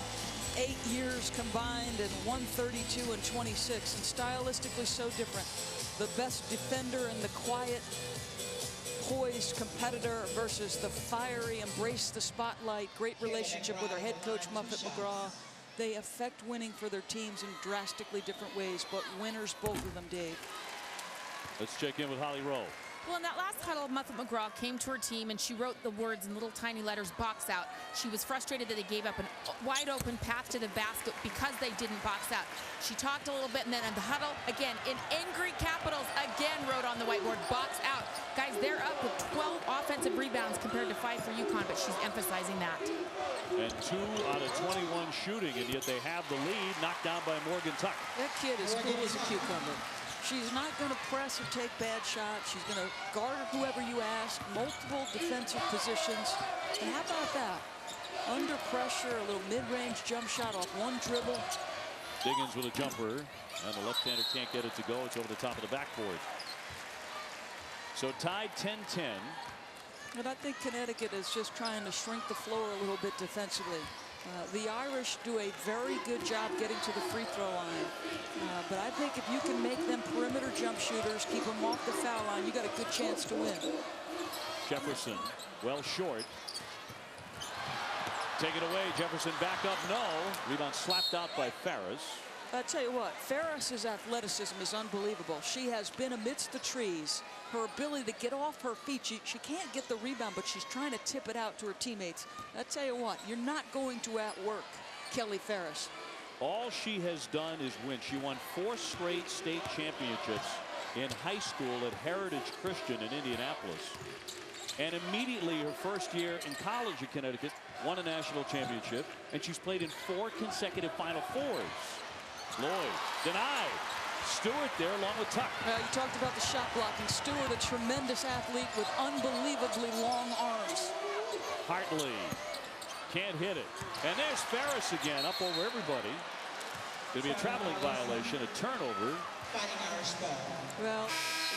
8 years combined, and 132 and 26, and stylistically so different. The best defender and the quiet, poised competitor versus the fiery, embrace the spotlight, great relationship with her head coach Muffet McGraw. They affect winning for their teams in drastically different ways, but winners, both of them, Dave. Let's check in with Holly Rowe. Well, in that last huddle, Muffet McGraw came to her team and she wrote the words in little tiny letters, box out. She was frustrated that they gave up a wide open path to the basket because they didn't box out. She talked a little bit, and then in the huddle, again, in angry capitals, again wrote on the whiteboard, box out. Guys, they're up with 12 offensive rebounds compared to 5 for UConn, but she's emphasizing that. And 2 out of 21 shooting, and yet they have the lead, knocked down by Morgan Tuck. That kid is cool as a cucumber. She's not going to press or take bad shots. She's going to guard whoever you ask, multiple defensive positions. And how about that? Under pressure, a little mid-range jump shot off one dribble. Diggins with a jumper, and the left-hander can't get it to go. It's over the top of the backboard. So tied 10-10. And I think Connecticut is just trying to shrink the floor a little bit defensively. The Irish do a very good job getting to the free throw line. But I think if you can make them perimeter jump shooters, keep them off the foul line, you got a good chance to win. Jefferson, well short. Take it away, Jefferson back up, no. Rebound slapped out by Ferris. I tell you what, Ferris's athleticism is unbelievable. She has been amidst the trees. Her ability to get off her feet, she can't get the rebound, but she's trying to tip it out to her teammates. I tell you what, you're not going to outwork Kelly Ferris. All she has done is win. She won 4 straight state championships in high school at Heritage Christian in Indianapolis. And immediately her first year in college at Connecticut, won a national championship, and she's played in 4 consecutive Final Fours. Lloyd denied. Stewart there along with Tuck. You talked about the shot blocking. Stewart, a tremendous athlete with unbelievably long arms. Hartley can't hit it. And there's Ferris again up over everybody. Going to be a traveling violation, a turnover. Well,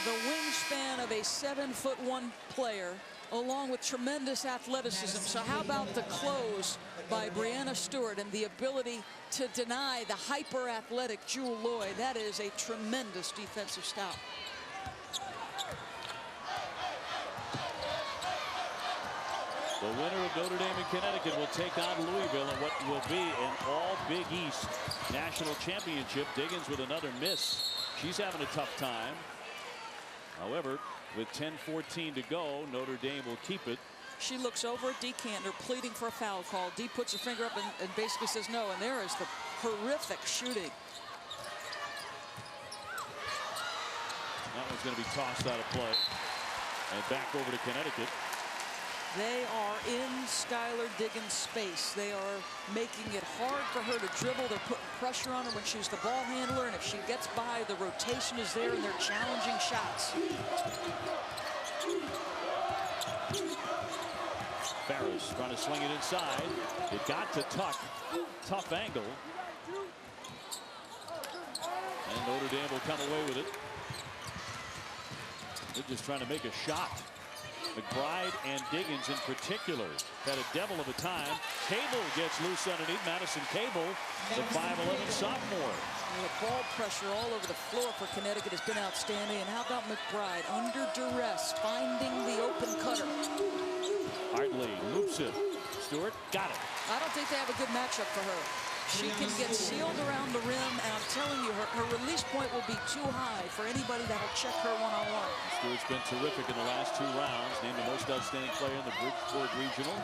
the wingspan of a 7'1" player, along with tremendous athleticism. So how about the close by Brianna Stewart and the ability to deny the hyper-athletic Jewel Lloyd? That is a tremendous defensive stop. The winner of Notre Dame and Connecticut will take on Louisville in what will be an all-Big East national championship. Diggins with another miss. She's having a tough time. However, With 10:14 to go, Notre Dame will keep it. She looks over at D. Cantor, pleading for a foul call. D puts her finger up and basically says no, and there is the horrific shooting. That one's going to be tossed out of play. And back over to Connecticut. They are in Skyler Diggins' space. They are making it hard for her to dribble. They're putting pressure on her when she's the ball handler, and if she gets by, the rotation is there, and they're challenging shots. Ferris trying to swing it inside. It got to Tuck. Tough angle. And Notre Dame will come away with it. They're just trying to make a shot. McBride and Diggins in particular had a devil of a time. Cable gets loose underneath. Madison Cable, the 5'11" sophomore. And the ball pressure all over the floor for Connecticut has been outstanding. And how about McBride under duress, finding the open cutter. Hartley loops it. Stewart got it. I don't think they have a good matchup for her. She can get sealed around the rim, and I'm telling you, her release point will be too high for anybody that will check her one-on-one. Stewart's been terrific in the last 2 rounds. Named the most outstanding player in the Bridgeport Regional.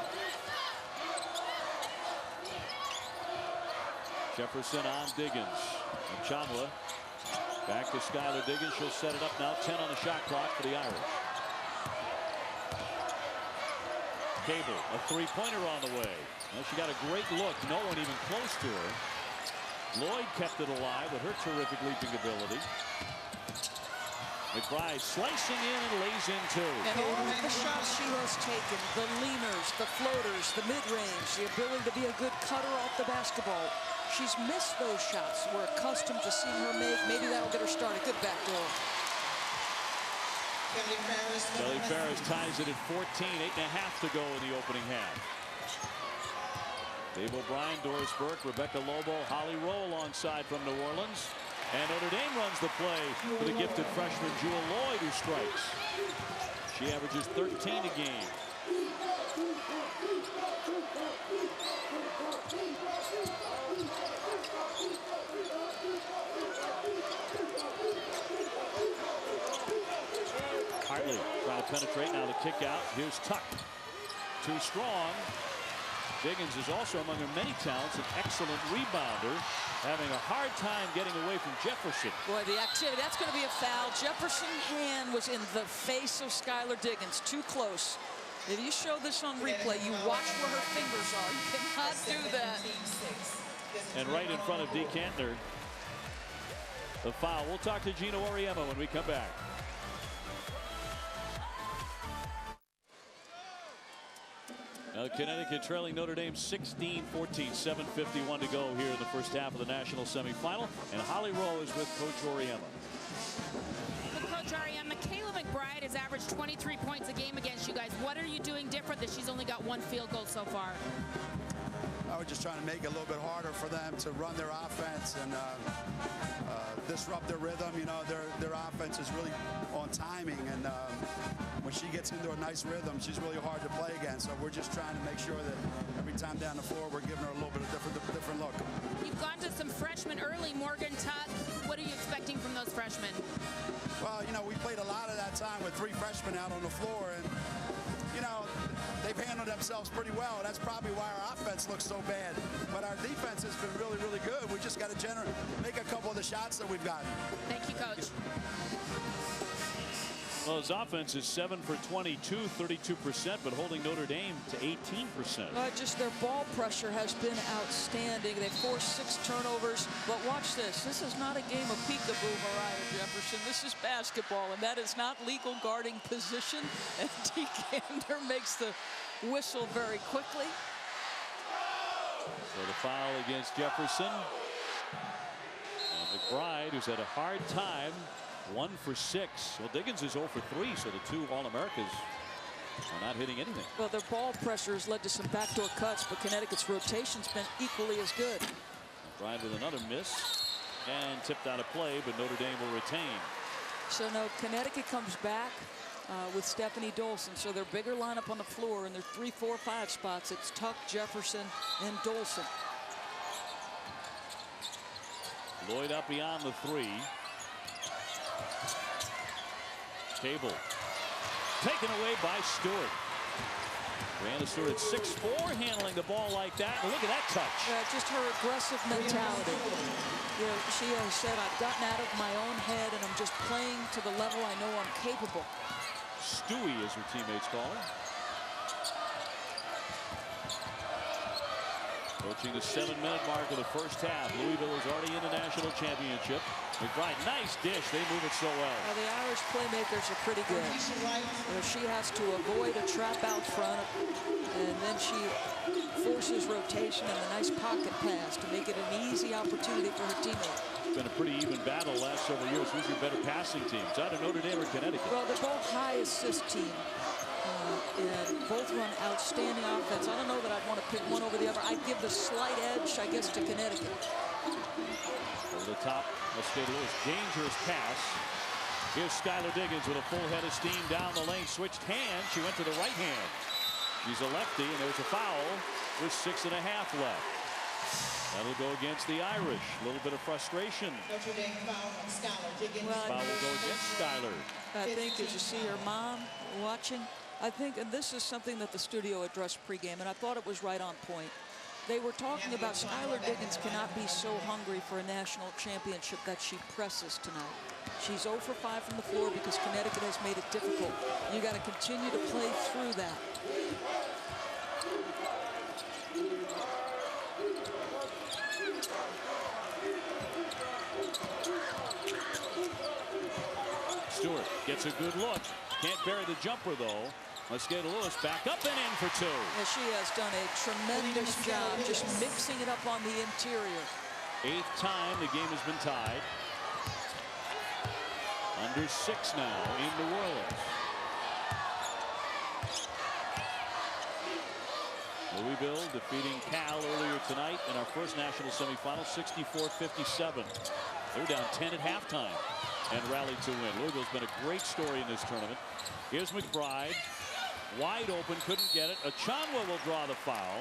Jefferson on Diggins. And Chamla back to Skyler Diggins. She'll set it up now. 10 on the shot clock for the Irish. Cable, a 3-pointer on the way. Well, she got a great look. No one even close to her. Lloyd kept it alive with her terrific leaping ability. McBride slicing in and lays in 2. And all of the shots she has taken, the leaners, the floaters, the mid-range, the ability to be a good cutter off the basketball. She's missed those shots. We're accustomed to seeing her make. Maybe that'll get her started. Good backdoor. Kelly Ferris ties it at 14, 8.5 to go in the opening half. Dave O'Brien, Doris Burke, Rebecca Lobo, Holly Rowe alongside from New Orleans. And Notre Dame runs the play for the gifted freshman Jewel Lloyd, who strikes. She averages 13 a game. Hartley trying to penetrate, now the kick out. Here's Tuck. Too strong. Diggins is also among her many talents, an excellent rebounder, having a hard time getting away from Jefferson. Boy, the activity, that's going to be a foul. Jefferson's hand was in the face of Skyler Diggins, too close. If you show this on replay, you watch where her fingers are. You cannot do that. And right in front of D. Cantor, the foul. We'll talk to Gino Auriemma when we come back. Now Connecticut trailing Notre Dame 16-14, 7:51 to go here in the first half of the national semifinal. And Holly Rowe is with Coach Auriemma. Well, Coach Auriemma, Kayla McBride has averaged 23 points a game against you guys. What are you doing different that she's only got 1 field goal so far? We're just trying to make it a little bit harder for them to run their offense and disrupt their rhythm. You know, their offense is really on timing, and when she gets into a nice rhythm, she's really hard to play against. So we're just trying to make sure that every time down the floor, we're giving her a little bit of different look. You've gone to some freshmen early, Morgan, Tuck. What are you expecting from those freshmen? Well, you know, we played a lot of that time with 3 freshmen out on the floor, and you know, they've handled themselves pretty well. That's probably why our offense looks so bad. But our defense has been really, really good. We just got to make a couple of the shots that we've gotten. Thank you, Coach. Well, his offense is 7 for 22, 32%, but holding Notre Dame to 18%. Just their ball pressure has been outstanding. They forced 6 turnovers. But watch this. This is not a game of peekaboo, Mariah Jefferson. This is basketball, and that is not legal guarding position. And D. Cantor makes the whistle very quickly. So the foul against Jefferson. And McBride, who's had a hard time, 1 for 6. Well, Diggins is 0 for 3, so the 2 All-Americas are not hitting anything. Well, their ball pressure has led to some backdoor cuts, but Connecticut's rotation's been equally as good. McBride with another miss and tipped out of play, but Notre Dame will retain. So now Connecticut comes back with Stephanie Dolson. So their bigger lineup on the floor in their 3, 4, 5 spots. It's Tuck, Jefferson, and Dolson. Lloyd up beyond the 3. Cable taken away by Stewart. Brianna Stewart at 6'4", handling the ball like that. And look at that touch. Just her aggressive mentality. You know, she has said, I've gotten out of my own head and I'm just playing to the level I know I'm capable. Stewie, as her teammates call her. Approaching the 7-minute mark of the first half. Louisville is already in the national championship. McBride, nice dish. They move it so well. Now, the Irish playmakers are pretty good. You know, she has to avoid a trap out front, and then she forces rotation and a nice pocket pass to make it an easy opportunity for her teammates. It's been a pretty even battle the last several years. Who's your better passing team? It's either Notre Dame or Connecticut. Well, they're both high assist team. And both run outstanding offense. I don't know that I'd want to pick one over the other. I'd give the slight edge, I guess, to Connecticut. Over the top, Mosqueda-Lewis. Dangerous pass. Here's Skyler Diggins with a full head of steam down the lane. Switched hands. She went to the right hand. She's a lefty, and there's a foul with 6.5 left. That'll go against the Irish. A little bit of frustration. Notre Dame foul on Skyler. Diggins. Foul will go against Skyler. I think as you see her mom watching, I think, and this is something that the studio addressed pregame, and I thought it was right on point. They were talking about Skyler Diggins cannot be so hungry for a national championship that she presses tonight. She's 0 for 5 from the floor because Connecticut has made it difficult. You got to continue to play through that. Stewart gets a good look. Can't bury the jumper, though. Mosqueda-Lewis back up and in for 2. Yeah, she has done a tremendous job just mixing it up on the interior. 8th time the game has been tied. Under 6 now in New Orleans. Louisville defeating Cal earlier tonight in our first national semifinal, 64-57. They're down 10 at halftime and rallied to win. Louisville's been a great story in this tournament. Here's McBride. Wide open, couldn't get it. Achanwa will draw the foul.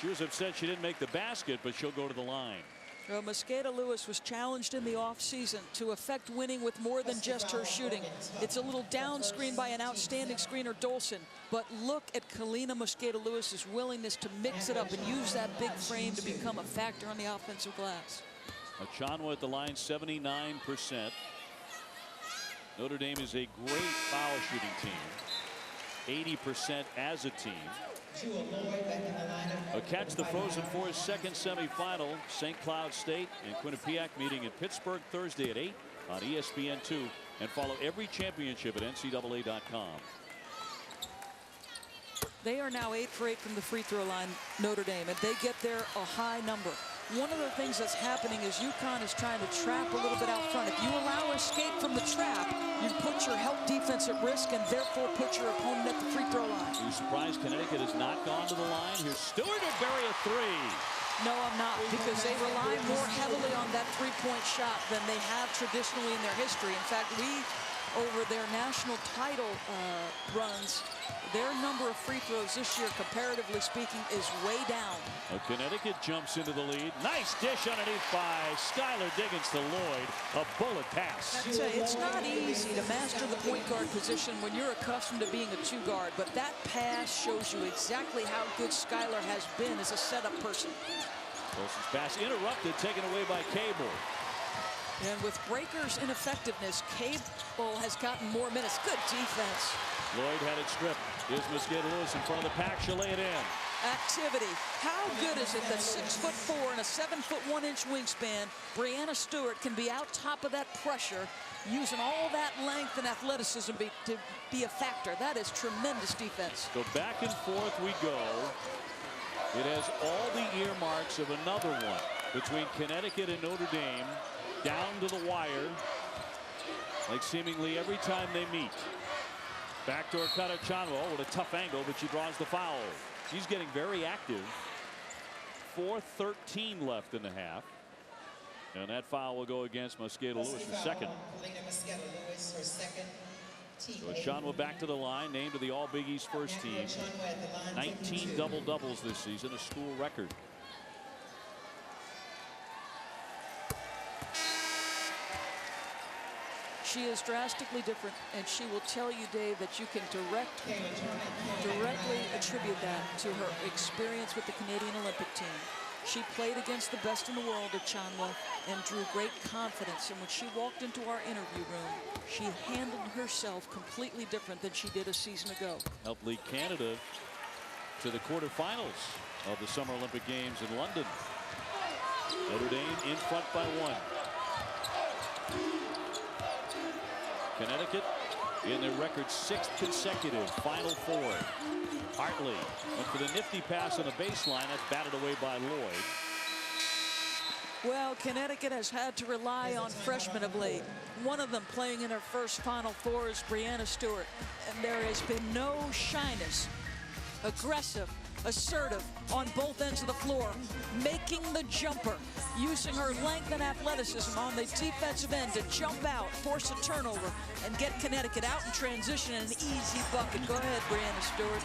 She was upset she didn't make the basket, but she'll go to the line. Well, Mosqueda-Lewis was challenged in the offseason to affect winning with more than just her shooting. It's a little down screen by an outstanding screener, Dolson. But look at Kalina Mosqueda-Lewis's willingness to mix it up and use that big frame to become a factor on the offensive glass. Achanwa at the line, 79%. Notre Dame is a great foul shooting team. 80% as a team. A catch the Frozen Four's second semifinal. St. Cloud State and Quinnipiac meeting in Pittsburgh Thursday at 8 on ESPN2. And follow every championship at NCAA.com. They are now 8 for 8 from the free throw line, Notre Dame, and they get there a high number. One of the things that's happening is UConn is trying to trap a little bit out front. If you allow escape from the trap, you put your help defense at risk and therefore put your opponent at the free throw line. Are you surprised Connecticut has not gone to the line? Here's Stewart to bury a 3. No, I'm not, because they rely more heavily on that three-point shot than they have traditionally in their history. In fact, over their national title runs, their number of free throws this year, comparatively speaking, is way down. Connecticut jumps into the lead. Nice dish underneath by Skyler Diggins to Lloyd. A bullet pass. It's not easy to master the point guard position when you're accustomed to being a 2 guard, but that pass shows you exactly how good Skyler has been as a setup person. Wilson's pass interrupted, taken away by Cable. And with Breaker's ineffectiveness, Cable has gotten more minutes. Good defense. Lloyd had it stripped. Here's Mosqueda-Lewis in front of the pack. She'll lay it in. Activity. How good is it that 6'4" and a 7'1" wingspan, Brianna Stewart, can be out top of that pressure, using all that length and athleticism to be a factor? That is tremendous defense. So back and forth we go. It has all the earmarks of another one between Connecticut and Notre Dame, down to the wire, like seemingly every time they meet. Backdoor cut of Achanwa with a tough angle, but she draws the foul. She's getting very active. 4:13 left in the half. And that foul will go against Mosqueda-Lewis for second. So Achanwa back to the line, named to the All Big East first team. 19 double-doubles this season, a school record. She is drastically different, and she will tell you, Dave, that you can directly attribute that to her experience with the Canadian Olympic team. She played against the best in the world at Chanwa and drew great confidence. And when she walked into our interview room, she handled herself completely different than she did a season ago. Helped lead Canada to the quarterfinals of the Summer Olympic Games in London. Notre Dame in front by 1. Connecticut in their record 6th consecutive Final Four. Hartley went for the nifty pass on the baseline. That's batted away by Lloyd. Well, Connecticut has had to rely on freshmen of late. One of them playing in her first Final Four is Brianna Stewart. And there has been no shyness. Aggressive, assertive on both ends of the floor, making the jumper, using her length and athleticism on the defensive end to jump out, force a turnover, and get Connecticut out in transition in an easy bucket. Go ahead, Brianna Stewart.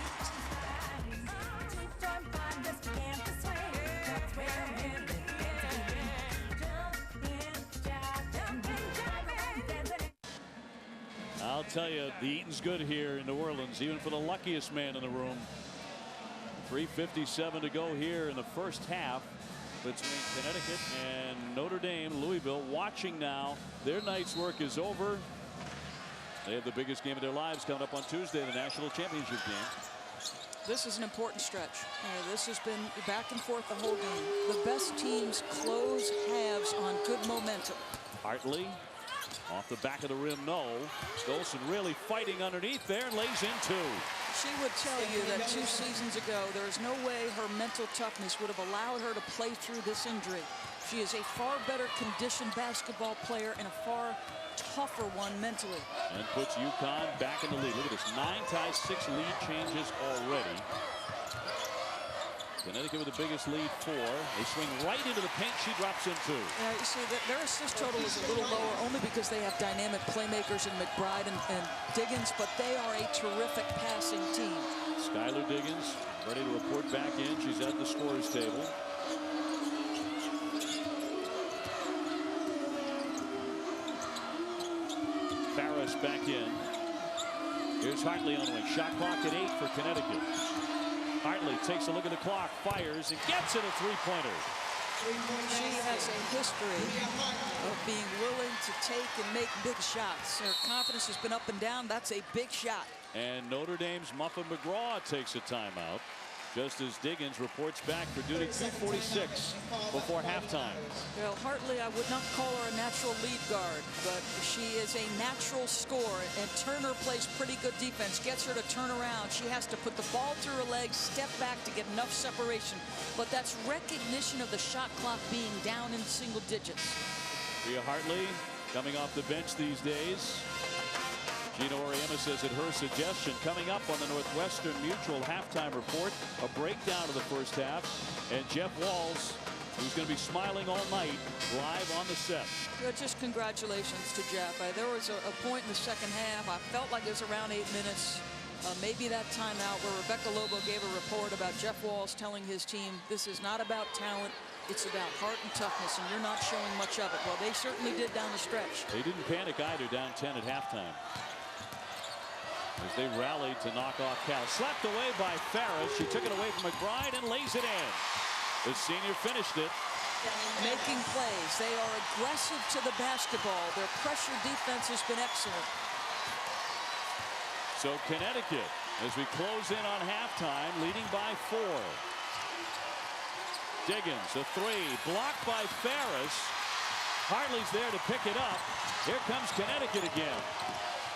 I'll tell you, the eating's good here in New Orleans, even for the luckiest man in the room. 3:57 to go here in the first half between Connecticut and Notre Dame. Louisville watching now. Their night's work is over. They have the biggest game of their lives coming up on Tuesday, the national championship game. This is an important stretch. This has been back and forth the whole game. The best teams close halves on good momentum. Hartley off the back of the rim, no. Dolson really fighting underneath there and lays in 2. She would tell you that 2 seasons ago, there is no way her mental toughness would have allowed her to play through this injury. She is a far better conditioned basketball player and a far tougher one mentally. And puts UConn back in the lead. Look at this, 9 ties, 6 lead changes already. Connecticut with the biggest lead, 4. They swing right into the paint. She drops in 2. Yeah, you see, their assist total is a little lower only because they have dynamic playmakers in McBride and Diggins, but they are a terrific passing team. Skyler Diggins ready to report back in. She's at the scorer's table. Farris back in. Here's Hartley on the wing. Shot clock at 8 for Connecticut. Hartley takes a look at the clock, fires, and gets it a 3-pointer. She has a history of being willing to take and make big shots. Her confidence has been up and down. That's a big shot. And Notre Dame's Muffin McGraw takes a timeout, just as Diggins reports back for duty. 2:46 before halftime. Well, Hartley, I would not call her a natural lead guard, but she is a natural scorer, and Turner plays pretty good defense, gets her to turn around. She has to put the ball through her legs, step back to get enough separation, but that's recognition of the shot clock being down in single digits. Rhea Hartley coming off the bench these days. Gino Oriema says at her suggestion, coming up on the Northwestern Mutual halftime report, a breakdown of the first half, and Jeff Walls, who's going to be smiling all night, live on the set. Well, just congratulations to Jeff. There was a point in the second half, I felt like it was around 8 minutes, maybe that timeout where Rebecca Lobo gave a report about Jeff Walls telling his team, this is not about talent, it's about heart and toughness, and you're not showing much of it. Well, they certainly did down the stretch. They didn't panic either, down 10 at halftime, as they rallied to knock off Cal. Slapped away by Farris. She took it away from McBride and lays it in. The senior finished it. Making plays. They are aggressive to the basketball. Their pressure defense has been excellent. So Connecticut, as we close in on halftime, leading by 4. Diggins, a 3, blocked by Farris. Hartley's there to pick it up. Here comes Connecticut again.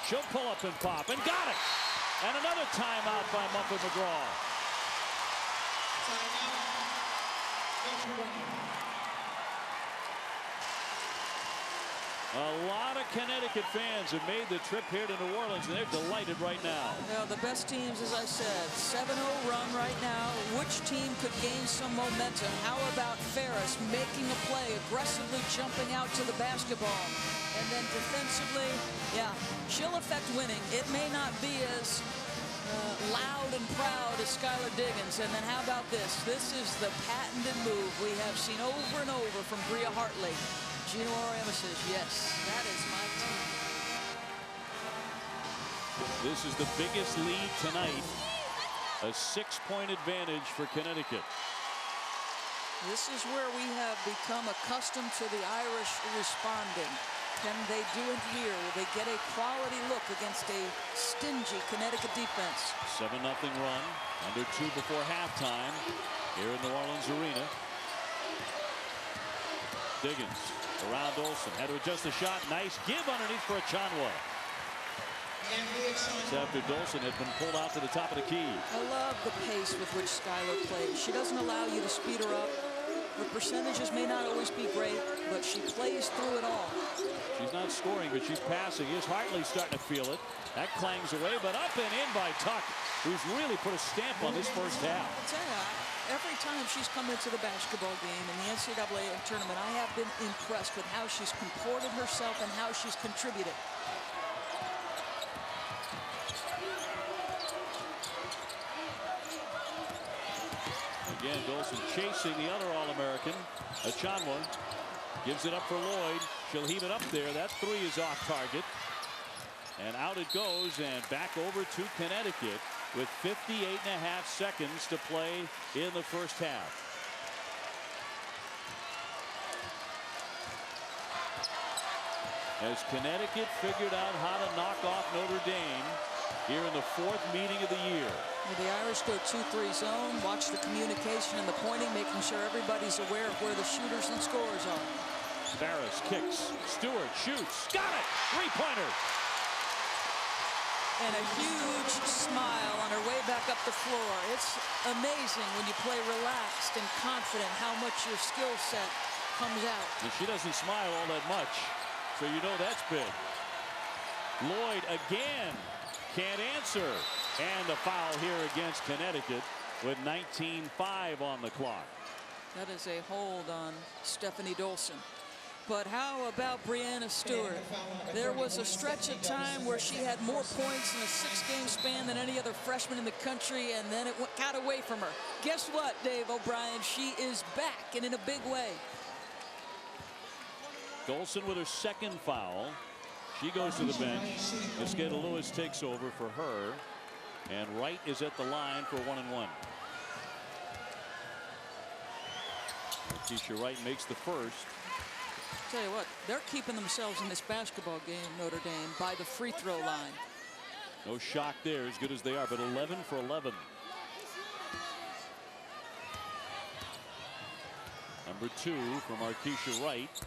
She'll pull up and pop, and got it. And another timeout by Muffin McGraw. A lot of Connecticut fans have made the trip here to New Orleans, and they're delighted right now. Well, the best teams, as I said, 7-0 run right now. Which team could gain some momentum? How about Farris making a play, aggressively jumping out to the basketball? And then defensively, yeah, she'll affect winning. It may not be as loud and proud as Skyler Diggins. And then how about this? This is the patented move we have seen over and over from Bria Hartley. Gino Oriema says, yes, that is my team. This is the biggest lead tonight. A 6-point advantage for Connecticut. This is where we have become accustomed to the Irish responding. Can they do it here? Will they get a quality look against a stingy Connecticut defense? 7-0 run. Under 2 before halftime here in New Orleans Arena. Diggins around Olsen. Had to adjust the shot. Nice give underneath for Achanwa. After Dolson had been pulled out to the top of the key. I love the pace with which Skyler plays. She doesn't allow you to speed her up. Her percentages may not always be great, but she plays through it all. She's not scoring, but she's passing. Here's Hartley starting to feel it. That clangs away, but up and in by Tuck, who's really put a stamp on this first half. I'll tell you, every time she's come into the basketball game in the NCAA tournament, I have been impressed with how she's comported herself and how she's contributed. Again, Dolson chasing the other All-American. Achanwa gives it up for Lloyd. She'll heave it up there. That 3 is off target. And out it goes, and back over to Connecticut with 58.5 seconds to play in the first half. As Connecticut figured out how to knock off Notre Dame here in the 4th meeting of the year. Well, the Irish go 2-3 zone. Watch the communication and the pointing, making sure everybody's aware of where the shooters and scorers are. Barris kicks. Stewart shoots. Got it! 3-pointer. And a huge smile on her way back up the floor. It's amazing when you play relaxed and confident how much your skill set comes out. And she doesn't smile all that much, so you know that's big. Lloyd again can't answer. And a foul here against Connecticut with 19:05 on the clock. That is a hold on Stephanie Dolson. But how about Brianna Stewart? There was a stretch of time where she had more points in a 6-game span than any other freshman in the country, and then it got away from her. Guess what, Dave O'Brien? She is back, and in a big way. Dolson with her 2nd foul. She goes to the bench. Mosqueda-Lewis takes over for her. And Wright is at the line for 1-1. Keisha Wright makes the first. Tell you what, they're keeping themselves in this basketball game, Notre Dame, by the free throw line. No shock there, as good as they are, but 11 for 11. Number 2 from Keisha Wright.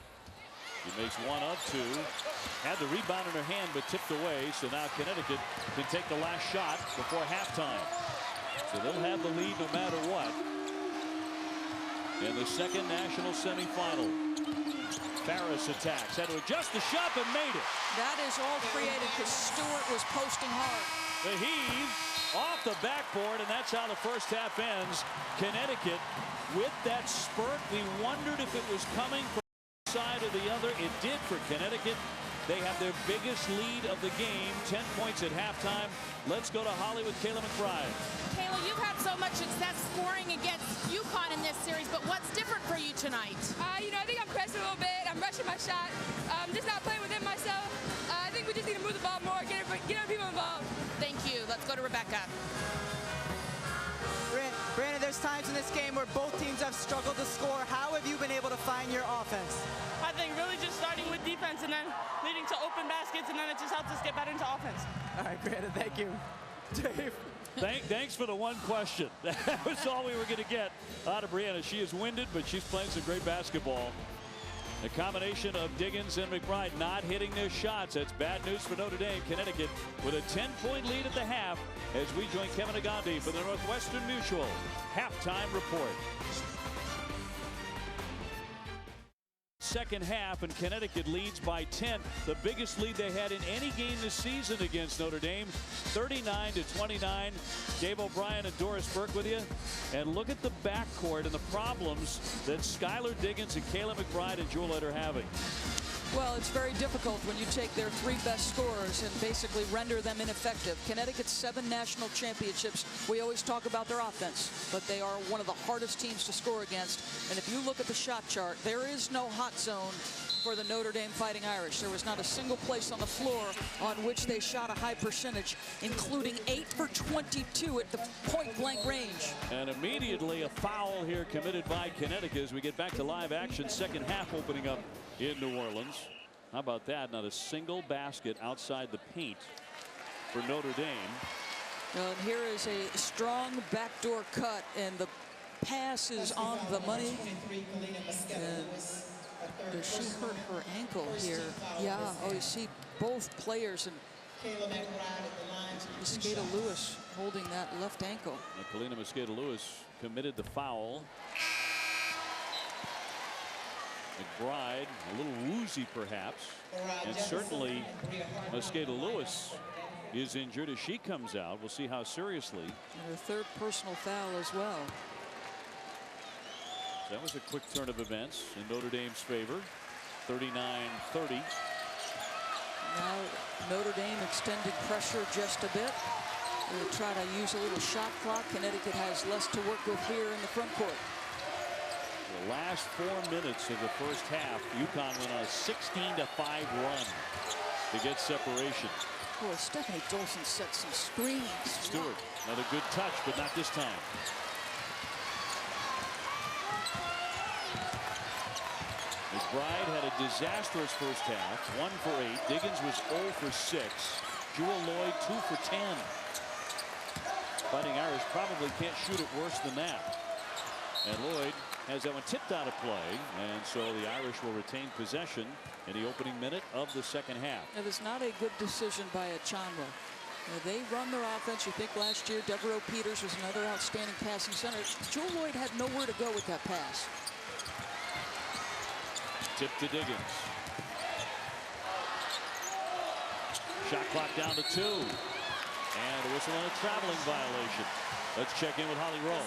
He makes 1 of 2. Had the rebound in her hand, but tipped away. So now Connecticut can take the last shot before halftime. So they'll have the lead no matter what. In the 2nd national semifinal. Barris attacks. Had to adjust the shot, but made it. That is all created because Stewart was posting hard. The heave off the backboard, and that's how the first half ends. Connecticut with that spurt. We wondered if it was coming from side or the other. It did for Connecticut. They have their biggest lead of the game, 10 points at halftime. Let's go to Holly with Kayla McBride. Kayla, you've had so much success scoring against UConn in this series, but what's different for you tonight? You know, I think I'm pressing a little bit. I'm rushing my shot. Just not playing within myself. I think we just need to move the ball more, get our people involved. Thank you. Let's go to Rebecca. Brandon, there's times in this game where both teams have struggled to score. How have you been able to find your offense? I think really just starting with defense and then leading to open baskets, and then it just helps us get better into offense. All right, Brandon, thank you. Dave. Thanks for the one question. That was all we were going to get out of Brianna. She is winded, but she's playing some great basketball. The combination of Diggins and McBride not hitting their shots. That's bad news for Notre Dame. Connecticut with a 10-point lead at the half as we join Kevin Agandi for the Northwestern Mutual halftime report. Second half, and Connecticut leads by 10, the biggest lead they had in any game this season against Notre Dame, 39-29. Dave O'Brien and Doris Burke with you. And look at the backcourt and the problems that Skyler Diggins and Kayla McBride and Juliet are having. Well, it's very difficult when you take their 3 best scorers and basically render them ineffective. Connecticut's 7 national championships, we always talk about their offense, but they are one of the hardest teams to score against. And if you look at the shot chart, there is no hot zone for the Notre Dame Fighting Irish. There was not a single place on the floor on which they shot a high percentage, including 8 for 22 at the point-blank range. And immediately a foul here committed by Connecticut as we get back to live action. Second half opening up in New Orleans. How about that? Not a single basket outside the paint for Notre Dame. And here is a strong backdoor cut, and the pass is on the money. And does she hurt her ankle here? Yeah. Oh, you see both players, and Mosqueda-Lewis holding that left ankle. Kalina Mosqueda-Lewis committed the foul. McBride a little woozy perhaps, and certainly Mosqueda-Lewis is injured as she comes out. We'll see how seriously. And her third personal foul as well. That was a quick turn of events in Notre Dame's favor. 39-30. Now Notre Dame extending pressure just a bit. They'll try to use a little shot clock. Connecticut has less to work with here in the front court. The last 4 minutes of the first half, UConn went on a 16-5 run to get separation. Boy, Stephanie Dolson set some screens. Stewart, another good touch, but not this time. McBride had a disastrous first half, 1 for 8. Diggins was 0 for 6. Jewel Lloyd 2 for 10. Fighting Irish probably can't shoot it worse than that. And Lloyd has that one tipped out of play, and so the Irish will retain possession in the opening minute of the second half. It was not a good decision by Achanwa. They run their offense. You think last year Devereaux Peters was another outstanding passing center. Jewel Lloyd had nowhere to go with that pass. Tip to Diggins. Shot clock down to 2. And a whistle on a traveling violation. Let's check in with Holly Rowe.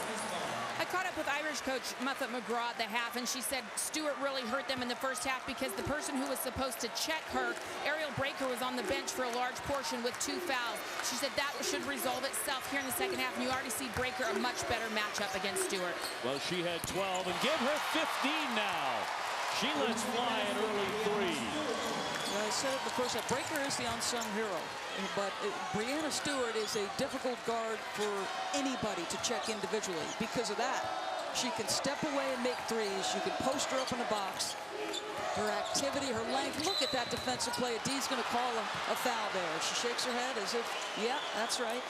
I caught up with Irish coach Muffet McGraw at the half, and she said Stewart really hurt them in the first half because the person who was supposed to check her, Ariel Breaker, was on the bench for a large portion with 2 fouls. She said that should resolve itself here in the second half, and you already see Breaker a much better matchup against Stewart. Well, she had 12, and give her 15 now. She lets fly an early 3. I said it the first half. Breaker is the unsung hero, but Brianna Stewart is a difficult guard for anybody to check individually. Because of that, she can step away and make threes. You can post her up in the box. Her activity, her length. Look at that defensive play. Dee's going to call a foul there. She shakes her head as if, yeah, that's right.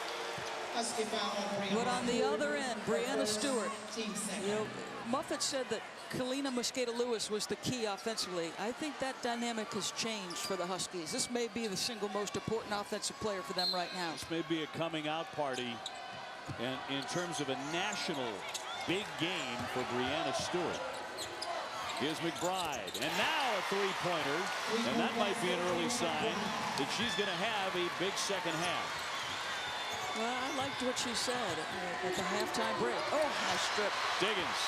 But on the other end, Brianna Stewart. You know, Muffet said that Kalina Mosqueda-Lewis was the key offensively. I think that dynamic has changed for the Huskies. This may be the single most important offensive player for them right now. This may be a coming out party, and in terms of a national big game for Brianna Stewart. Here's McBride, and now a 3-pointer, and that might be an early sign that she's going to have a big second half. Well, I liked what she said at the halftime break. Oh, nice strip. Diggins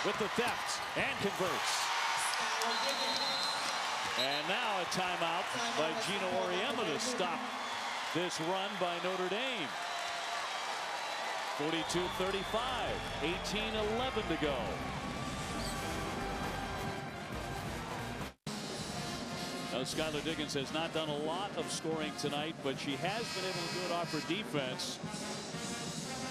with the theft and converts. And now a timeout by Gina Auriemma to stop this run by Notre Dame. 42-35, 18-11 to go. Now, Skyler Diggins has not done a lot of scoring tonight, but she has been able to do it off her defense.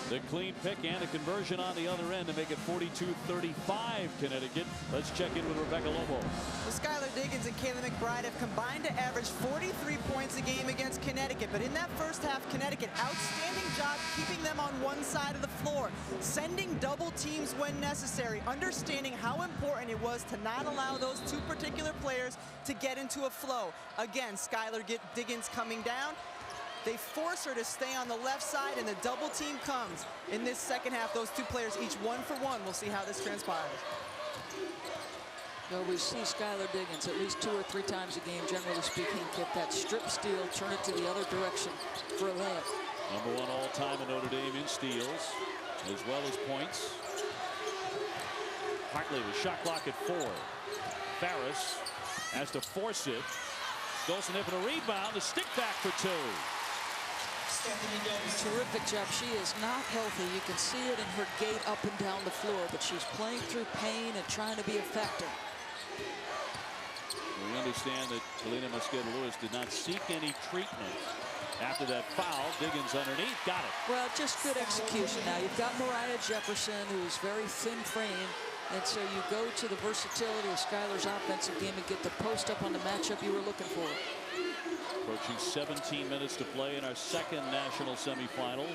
The clean pick and a conversion on the other end to make it 42-35 Connecticut. Let's check in with Rebecca Lobo. Well, Skyler Diggins and Kayla McBride have combined to average 43 points a game against Connecticut. But in that first half, Connecticut, outstanding job keeping them on one side of the floor, sending double teams when necessary, understanding how important it was to not allow those 2 particular players to get into a flow. Again, Skyler Diggins coming down. They force her to stay on the left side, and the double team comes. In this second half, those 2 players each 1 for 1. We'll see how this transpires. Well, we see Skyler Diggins at least 2 or 3 times a game, generally speaking, get that strip steal, turn it to the other direction for a layup. Number 1 all-time in Notre Dame in steals, as well as points. Hartley with shot clock at 4. Farris has to force it. Dolson there for the rebound, the stick back for 2. Terrific job. She is not healthy. You can see it in her gait up and down the floor, but she's playing through pain and trying to be effective. understand that Kalina Mosqueda-Lewis did not seek any treatment after that foul. Diggins underneath, got it. Well, just good execution. Now you've got Mariah Jefferson, who's very thin frame, and so you go to the versatility of Skyler's offensive game and get the post up on the matchup you were looking for. Approaching 17 minutes to play in our second national semifinal.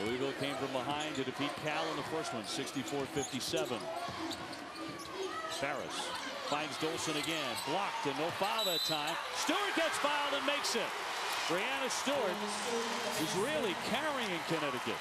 Louisville came from behind to defeat Cal in the first one, 64-57. Ferris finds Dolson again, blocked and no foul that time. Stewart gets fouled and makes it. Brianna Stewart is really carrying Connecticut.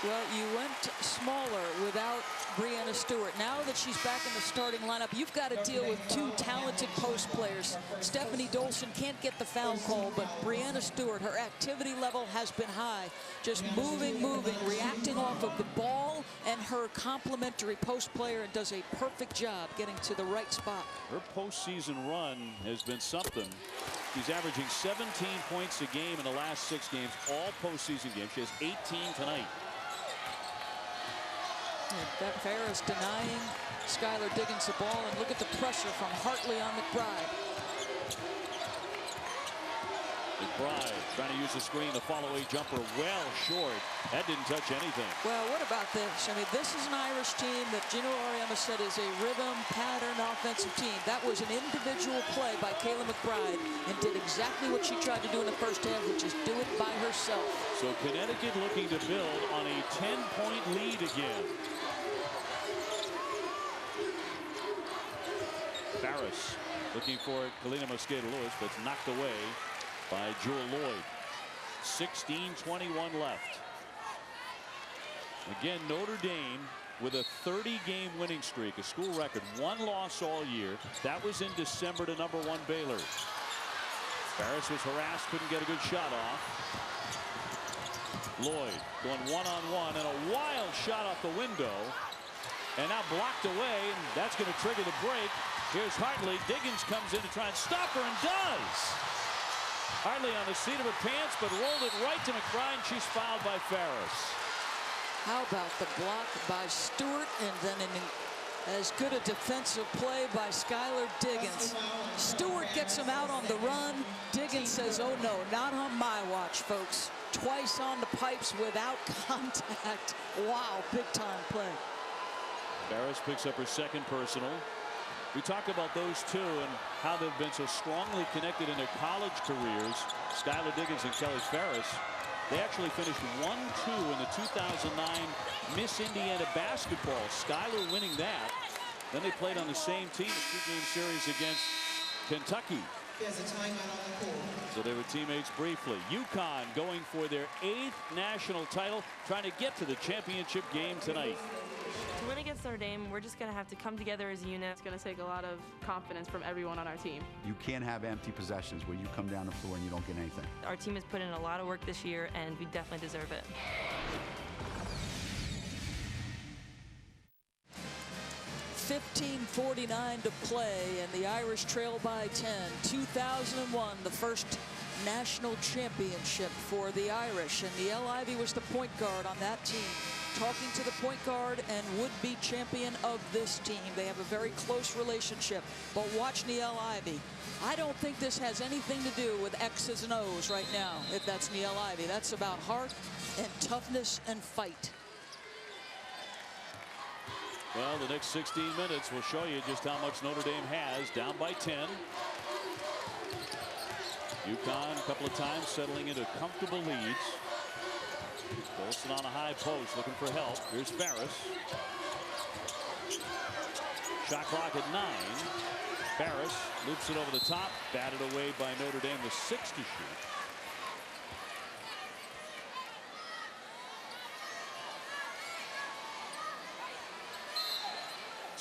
Well, you went smaller without Brianna Stewart. Now that she's back in the starting lineup, you've got to deal with two talented post players. Stephanie Dolson can't get the foul call, but Brianna Stewart, her activity level has been high. Just moving, reacting off of the ball and her complementary post player, and does a perfect job getting to the right spot. Her postseason run has been something. She's averaging 17 points a game in the last 6 games, all postseason games. She has 18 tonight. That Ferris denying Skyler Diggins the ball, and look at the pressure from Hartley on McBride. McBride trying to use the screen, the follow-away jumper well short. That didn't touch anything. Well, what about this? I mean, this is an Irish team that Gino Auriemma said is a rhythm pattern offensive team. That was an individual play by Kayla McBride, and did exactly what she tried to do in the first half, which is do it by herself. So Connecticut looking to build on a 10-point lead again. Ferris looking for Kalina Mosqueda-Lewis, but it's knocked away by Jewel Lloyd. 16:21 left. Again, Notre Dame with a 30-game winning streak, a school record, 1 loss all year. That was in December to #1 Baylor. Ferris was harassed, couldn't get a good shot off. Lloyd going one-on-one, and a wild shot off the window, and now blocked away, and that's going to trigger the break. Here's Hartley. Diggins comes in to try and stop her, and does. Hartley on the seat of her pants, but rolled it right to McBride, and she's fouled by Ferris. How about the block by Stewart, and then as good a defensive play by Skyler Diggins. Stewart gets him out on the run. Diggins says, oh no, not on my watch, folks. Twice on the pipes without contact. Wow, big time play. Ferris picks up her second personal. We talk about those two and how they've been so strongly connected in their college careers. Skyler Diggins and Kelly Ferris. They actually finished 1-2 in the 2009 Miss Indiana basketball. Skyler winning that. Then they played on the same team, a 2-game series against Kentucky. There's a timeout on the court. So they were teammates briefly. UConn going for their 8th national title, trying to get to the championship game tonight. To win against Notre Dame, we're just going to have to come together as a unit. It's going to take a lot of confidence from everyone on our team. You can't have empty possessions where you come down the floor and you don't get anything. Our team has put in a lot of work this year, and we definitely deserve it. $15:49 to play, and the Irish trail by 10. 2001, the first national championship for the Irish, and Niele Ivey was the point guard on that team. Talking to the point guard and would-be champion of this team. They have a very close relationship. But watch Niele Ivey. I don't think this has anything to do with X's and O's right now, if that's Niele Ivey. That's about heart and toughness and fight. Well, the next 16 minutes will show you just how much Notre Dame has. Down by 10. UConn a couple of times settling into comfortable leads. Dolson on a high post looking for help. Here's Ferris. Shot clock at 9. Ferris loops it over the top. Batted away by Notre Dame with 6 to shoot.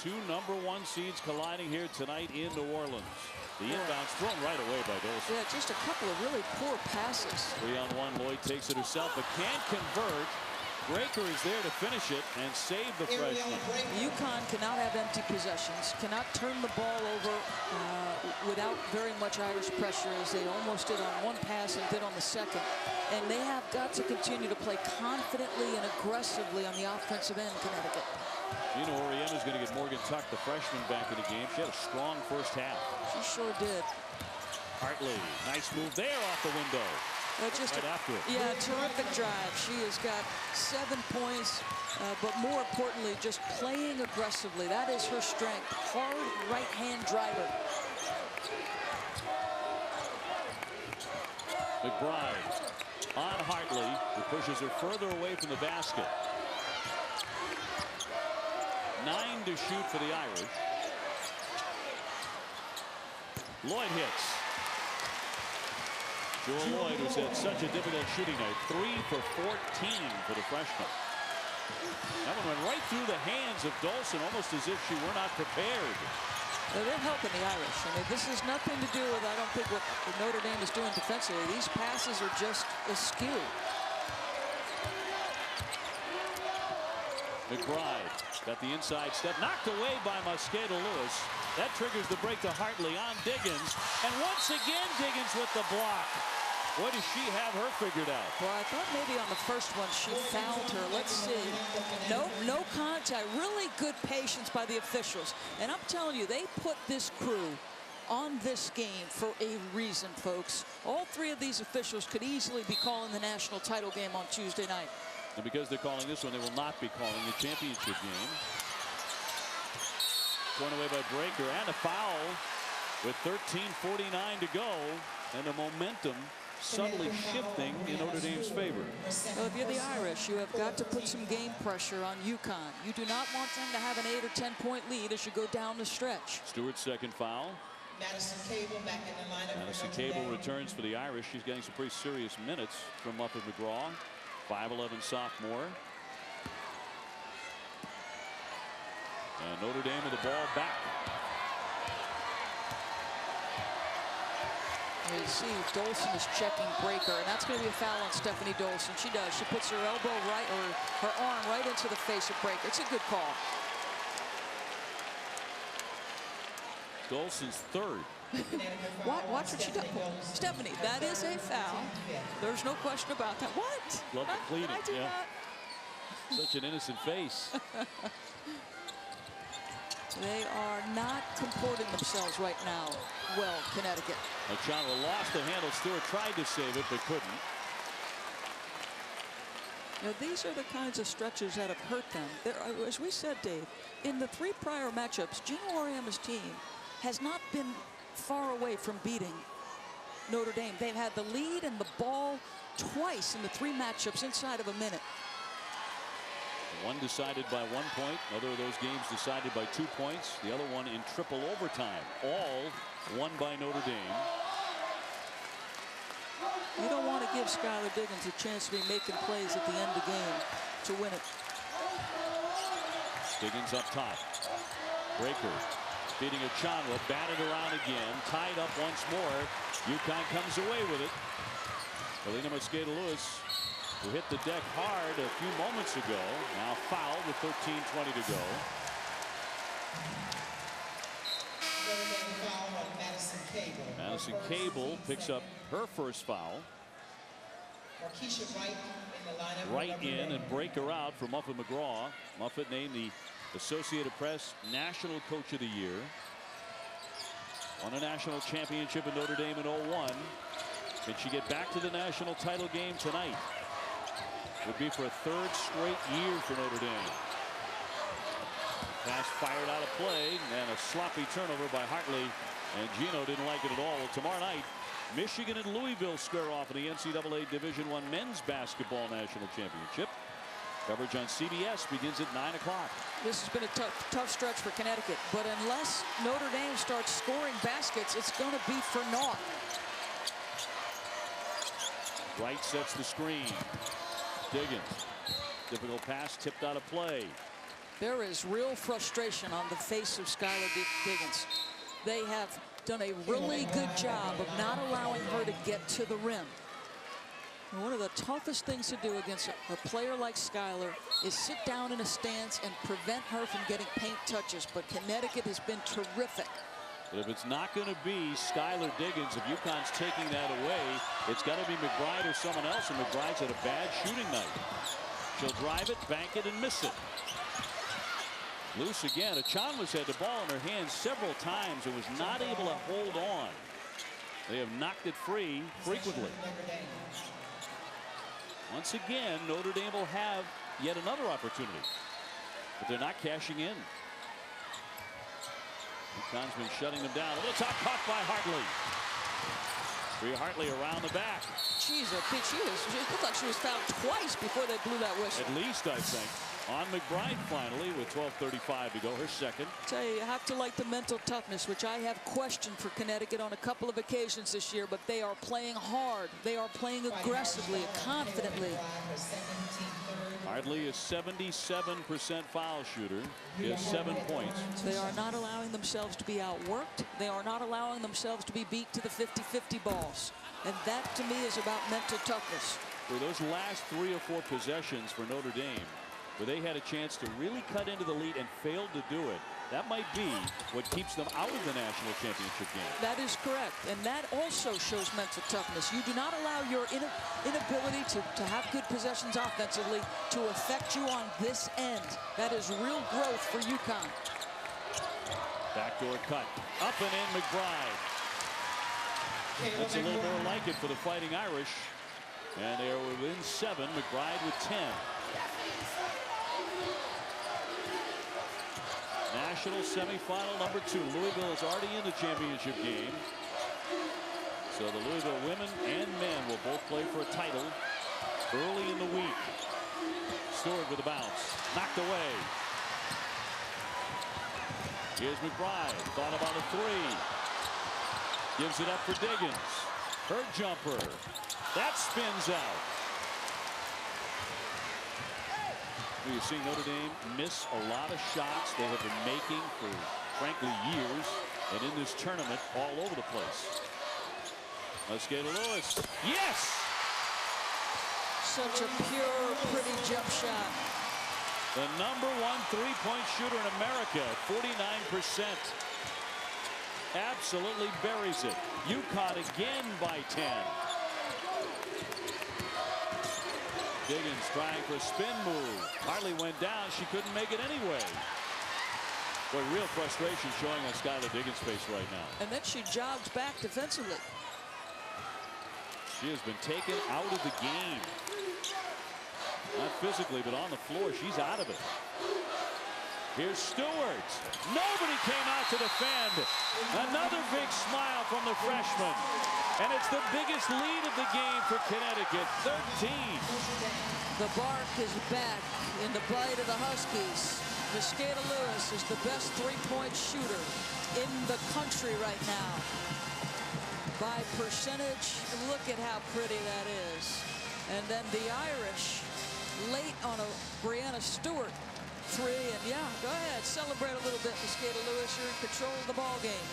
Two #1 seeds colliding here tonight in New Orleans. The inbound's thrown right away by Dolson. Yeah, just a couple of really poor passes. 3-on-1, Lloyd takes it herself, but can't convert. Breaker is there to finish it and save the freshman. UConn cannot have empty possessions, cannot turn the ball over without very much Irish pressure, as they almost did on one pass and did on the second. And they have got to continue to play confidently and aggressively on the offensive end, Connecticut. Gino Oriella's going to get Morgan Tuck, the freshman, back in the game. She had a strong first half. She sure did. Hartley, nice move there off the window. Just right after it. Yeah, terrific drive. She has got 7 points, but more importantly, just playing aggressively. That is her strength. Hard right-hand driver. McBride on Hartley, who pushes her further away from the basket. 9 to shoot for the Irish. Lloyd hits. Joel Lloyd, who's had such a difficult shooting night, 3 for 14 for the freshman. That one went right through the hands of Dolson, almost as if she were not prepared. They're helping the Irish. I mean, this has nothing to do with, I don't think, what Notre Dame is doing defensively. These passes are just askew. McBride got the inside step, knocked away by Mosqueda-Lewis. That triggers the break to Hartley on Diggins. And once again, Diggins with the block. What does she have her figured out? Well, I thought maybe on the first one she fouled her. Let's see. No contact. Really good patience by the officials. And I'm telling you, they put this crew on this game for a reason, folks. All 3 of these officials could easily be calling the national title game on Tuesday night. And because they're calling this one, they will not be calling the championship game. Torn away by Breaker, and a foul with 13:49 to go, and the momentum subtly shifting in Notre Dame's favor. Well, if you're the Irish, you have got to put some game pressure on UConn. You do not want them to have an 8 or 10-point lead as you go down the stretch. Stewart's second foul. Madison Cable back in the lineup. Madison Cable returns for the Irish. She's getting some pretty serious minutes from Muffet McGraw. 5'11" sophomore. And Notre Dame with the ball back. You see Dolson is checking Breaker, and that's going to be a foul on Stephanie Dolson. She does. She puts her elbow right, or her arm right into the face of Breaker. It's a good call. Dolson's third. Watch what she does. Stephanie, that is a foul. There's no question about that. What? Love the pleading. I do not. Such an innocent face. They are not comporting themselves right now. Well, Connecticut. O'Connell lost the handle. Stewart tried to save it, but couldn't. Now, these are the kinds of stretches that have hurt them. As we said, Dave, in the 3 prior matchups, Gino Auriemma's team has not been far away from beating Notre Dame. They've had the lead and the ball twice in the 3 matchups inside of a minute. One decided by 1 point. Another of those games decided by 2 points. The other one in triple overtime. All won by Notre Dame. You don't want to give Skyler Diggins a chance to be making plays at the end of the game to win it. Diggins up top. Breaker feeding O'Connell. Batted around again. Tied up once more. UConn comes away with it. Alina Mosqueda-Lewis, who hit the deck hard a few moments ago, now fouled with 13:20 to go. Madison Cable picks up her first foul. Right in and Breaker out for Muffet McGraw. Muffet named the Associated Press National Coach of the Year. Won a national championship in Notre Dame in '01. Can she get back to the national title game tonight? Would be for a 3rd straight year for Notre Dame. Pass fired out of play, and a sloppy turnover by Hartley, and Gino didn't like it at all. Well, tomorrow night, Michigan and Louisville square off in the NCAA Division I Men's Basketball National Championship. Coverage on CBS begins at 9 o'clock. This has been a tough stretch for Connecticut, but unless Notre Dame starts scoring baskets, it's going to be for naught. Wright sets the screen. Diggins. Difficult pass tipped out of play. There is real frustration on the face of Skyler Diggins. They have done a really good job of not allowing her to get to the rim. And one of the toughest things to do against a player like Skyler is sit down in a stance and prevent her from getting paint touches. But Connecticut has been terrific. But if it's not going to be Skyler Diggins, if UConn's taking that away, it's got to be McBride or someone else, and McBride's had a bad shooting night. She'll drive it, bank it, and miss it. Loose again. Chalmers had the ball in her hands several times and was not able to hold on. They have knocked it free frequently. Once again, Notre Dame will have yet another opportunity, but they're not cashing in. UConn's been shutting them down. A little top caught by Hartley. Bree Hartley around the back. Jeez, Pete, it looked like she was fouled twice before they blew that whistle. At least, I think. On McBride finally with 12:35 to go, her second. Tell you have to like the mental toughness, which I have questioned for Connecticut on a couple of occasions this year, but they are playing hard. They are playing aggressively, confidently. Hartley is 77% foul shooter. He has 7 points. They are not allowing themselves to be outworked. They are not allowing themselves to be beat to the 50-50 balls. And that, to me, is about mental toughness. For those last 3 or 4 possessions for Notre Dame, where they had a chance to really cut into the lead and failed to do it, that might be what keeps them out of the national championship game. That is correct, and that also shows mental toughness. You do not allow your inability to have good possessions offensively to affect you on this end. That is real growth for UConn. Backdoor cut, up and in McBride. That's a little more like it for the Fighting Irish, and they're within 7. McBride with 10. National semifinal number 2. Louisville is already in the championship game. So the Louisville women and men will both play for a title early in the week. Stewart with a bounce. Knocked away. Here's McBride. Thought about a 3. Gives it up for Diggins. Her jumper. That spins out. We've seen Notre Dame miss a lot of shots they have been making for, frankly, years, and in this tournament all over the place. Mosqueda-Lewis. Yes! Such a pure, pretty jump shot. The number 1 3-point shooter in America at 49%. Absolutely buries it. UConn again by 10. Diggins trying for a spin move. Hartley went down. She couldn't make it anyway. Boy, real frustration showing on Skyler Diggins' face right now. And then she jogs back defensively. She has been taken out of the game. Not physically, but on the floor. She's out of it. Here's Stewart. Nobody came out to defend. Another big smile from the freshman. And it's the biggest lead of the game for Connecticut, 13. The bark is back in the bite of the Huskies. Mosqueda-Lewis is the best 3-point shooter in the country right now. By percentage, look at how pretty that is. And then the Irish, late on a Brianna Stewart 3, and yeah, go ahead, celebrate a little bit, Mosqueda-Lewis. You're in control of the ball game.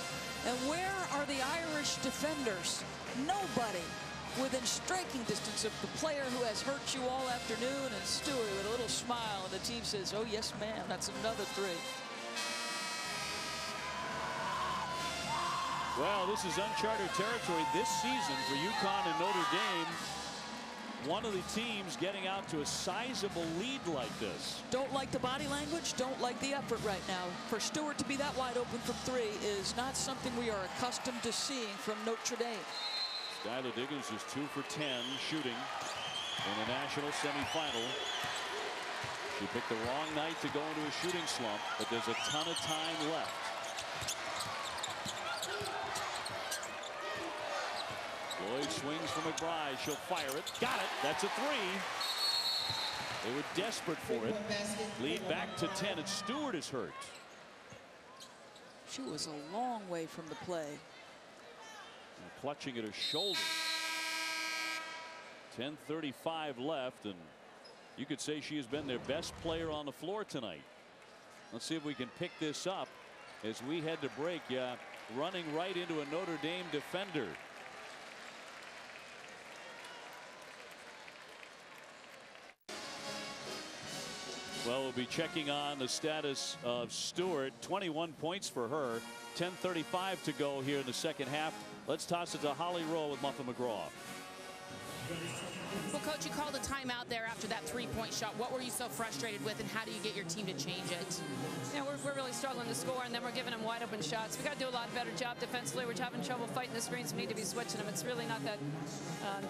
And where are the Irish defenders? Nobody within striking distance of the player who has hurt you all afternoon. And Stewart with a little smile, and the team says, oh yes ma'am, that's another 3. Well, this is uncharted territory this season for UConn and Notre Dame. One of the teams getting out to a sizable lead like this. Don't like the body language, don't like the effort right now. For Stewart to be that wide open from 3 is not something we are accustomed to seeing from Notre Dame. Skyler Diggins is 2 for 10 shooting in the national semifinal. She picked the wrong night to go into a shooting slump, but there's a ton of time left. Lloyd swings for McBride. She'll fire it. Got it. That's a 3. They were desperate for it. Lead back to 10, and Stewart is hurt. She was a long way from the play. And clutching at her shoulder. 10:35 left, and you could say she has been their best player on the floor tonight. Let's see if we can pick this up as we head to break. Yeah, running right into a Notre Dame defender. Well, we'll be checking on the status of Stewart. 21 points for her. 10:35 to go here in the second half. Let's toss it to Holly Rowe with Muffin McGraw. Well, Coach, you called a timeout there after that three-point shot. What were you so frustrated with, and how do you get your team to change it? Yeah, we're really struggling to score, and then we're giving them wide open shots. We got to do a lot better job defensively. We're having trouble fighting the screens. We need to be switching them. It's really not that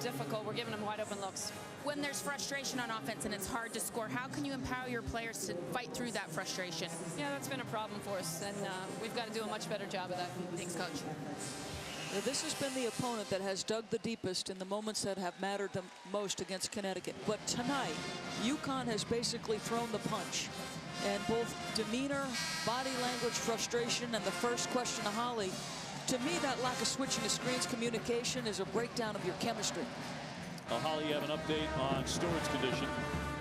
difficult. We're giving them wide open looks. When there's frustration on offense and it's hard to score, how can you empower your players to fight through that frustration? Yeah, that's been a problem for us, and we've got to do a much better job of that. Thanks, Coach. This has been the opponent that has dug the deepest in the moments that have mattered the most against Connecticut. But tonight, UConn has basically thrown the punch. And both demeanor, body language, frustration, and the first question to Holly, to me, that lack of switching the screens communication is a breakdown of your chemistry. Well, Holly, you have an update on Stewart's condition.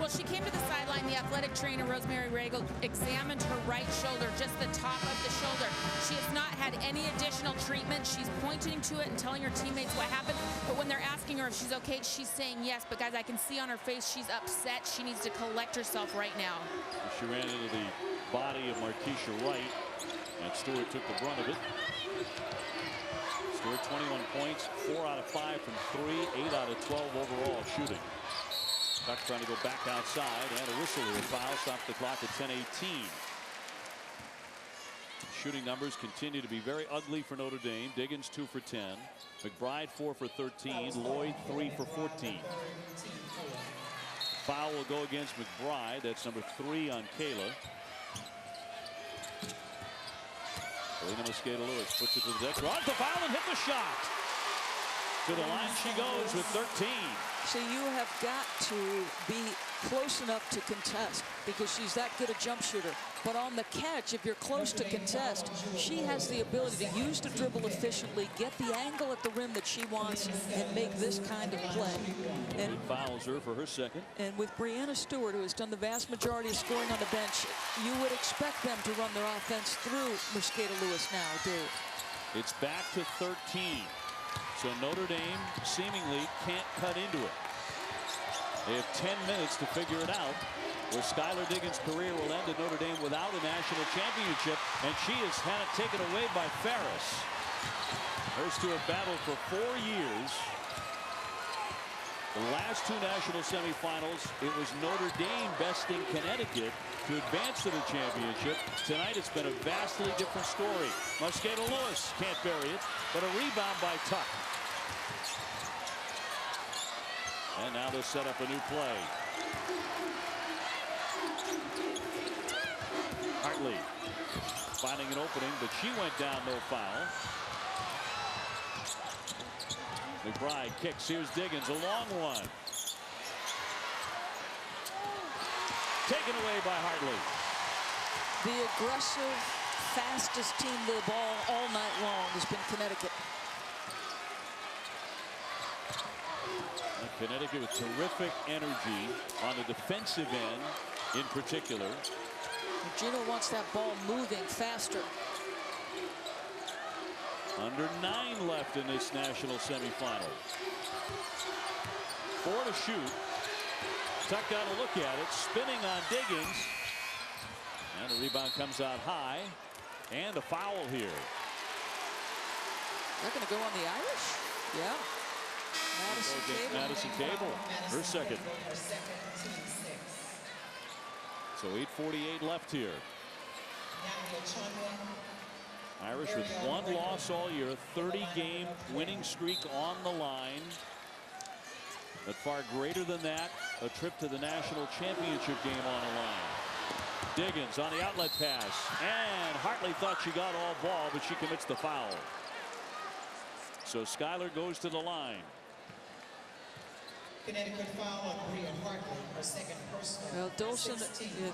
Well, she came to the sideline. The athletic trainer, Rosemary Regal, examined her right shoulder, just the top of the shoulder. She has not had any additional treatment. She's pointing to it and telling her teammates what happened. But when they're asking her if she's okay, she's saying yes. But, guys, I can see on her face she's upset. She needs to collect herself right now. She ran into the body of Markeisha Wright, and Stewart took the brunt of it. Stewart, 21 points, 4 out of 5 from 3, 8 out of 12 overall shooting. Tuck trying to go back outside, and a whistle or a foul stops the clock at 10:18. Shooting numbers continue to be very ugly for Notre Dame. Diggins 2 for 10, McBride 4 for 13, Lloyd 3 for 14. Foul will go against McBride. That's number 3 on Kayla. Mosqueda-Lewis puts it to the deck, draws the foul and hit the shot. To the line she goes with 13. See, you have got to be close enough to contest because she's that good a jump shooter. But on the catch, if you're close to contest, she has the ability to use the dribble efficiently, get the angle at the rim that she wants, and make this kind of play. And it fouls her for her second. And with Brianna Stewart, who has done the vast majority of scoring on the bench, you would expect them to run their offense through Mosqueda-Lewis now, Dave. It's back to 13. So Notre Dame seemingly can't cut into it. They have 10 minutes to figure it out, where Skyler Diggins' career will end at Notre Dame without a national championship, and she has had it taken away by Ferris. Those two have battled for 4 years. The last 2 national semifinals, it was Notre Dame besting Connecticut to advance to the championship. Tonight it's been a vastly different story. Mosqueda-Lewis can't bury it, but a rebound by Tuck. And now they'll set up a new play. Hartley finding an opening, but she went down, no foul. McBride kicks. Here's Diggins, a long one. Taken away by Hartley. The aggressive, fastest team to the ball all night long has been Connecticut. Connecticut with terrific energy on the defensive end in particular. Gino wants that ball moving faster. Under 9 left in this national semifinal. 4 to shoot. Tuck got a look at it, spinning on Diggins. And the rebound comes out high. And a foul here. They're going to go on the Irish? Yeah. Madison Cable, her second. So 8:48 left here. Irish with 1 loss all year, a 30-game winning streak on the line. But far greater than that, a trip to the national championship game on the line. Diggins on the outlet pass, and Hartley thought she got all ball, but she commits the foul. So Skyler goes to the line. Connecticut foul on Brian Hartley, her second personal. Well, Dolson,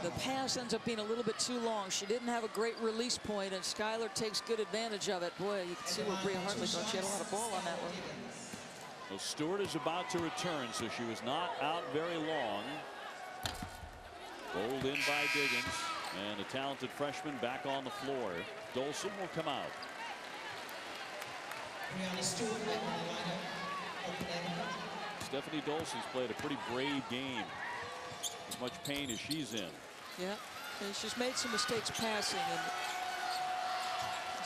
the pass ends up being a little bit too long. She didn't have a great release point, and Skyler takes good advantage of it. Boy, you can see where Brian Hartley thought she had a lot of ball on that one. Well, Stewart is about to return, so she was not out very long. Bowled in by Diggins, and a talented freshman back on the floor. Dolson will come out. Brianna Stewart back in the lineup for Connecticut. Stephanie Dolson's played a pretty brave game. As much pain as she's in. Yeah, and she's made some mistakes passing, and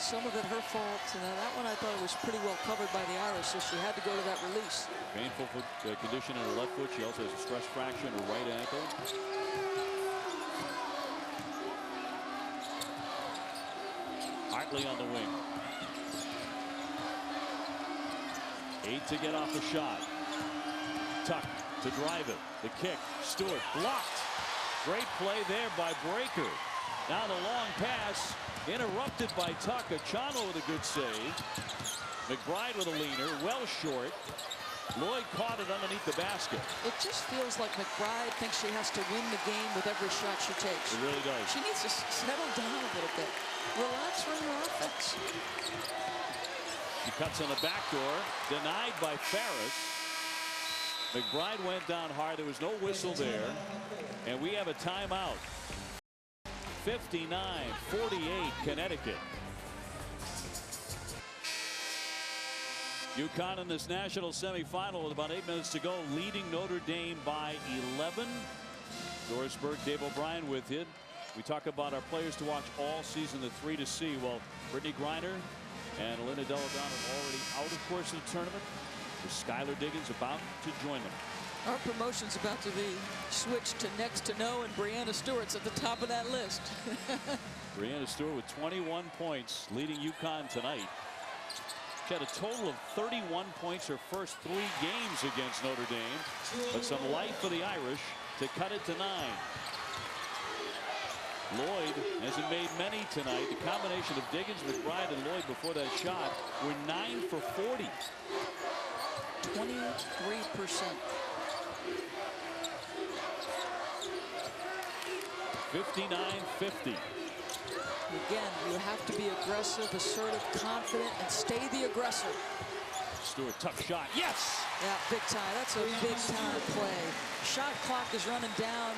some of it her fault. That one I thought was pretty well covered by the Irish, so she had to go to that release. Painful foot condition in her left foot. She also has a stress fracture in her right ankle. Hartley on the wing. 8 to get off the shot. Tuck to drive it. The kick. Stewart blocked. Great play there by Breaker. Now the long pass interrupted by Tuck. Achano with a good save. McBride with a leaner. Well short. Lloyd caught it underneath the basket. It just feels like McBride thinks she has to win the game with every shot she takes. It really does. She needs to settle down a little bit. Relax from her offense. She cuts on the back door. Denied by Ferris. McBride went down hard. There was no whistle there. And we have a timeout. 59-48 Connecticut. UConn in this national semifinal with about 8 minutes to go, leading Notre Dame by 11. Doris Burke, Dave O'Brien with you. We talk about our players to watch all season, the 3 to see. Well, Brittany Griner and Elena Delle Donne are already out, of course, in the tournament. With Skyler Diggins about to join them. Our promotion's about to be switched to next to no, and Brianna Stewart's at the top of that list. Brianna Stewart with 21 points, leading UConn tonight. She had a total of 31 points her first 3 games against Notre Dame, but some life for the Irish to cut it to 9. Lloyd hasn't made many tonight. The combination of Diggins, McBride, and Lloyd before that shot were 9 for 40. 23%. 59-50. Again, you have to be aggressive, assertive, confident, and stay the aggressor. Stewart, tough shot. Yes! Yeah, big time. That's a big time play. Shot clock is running down.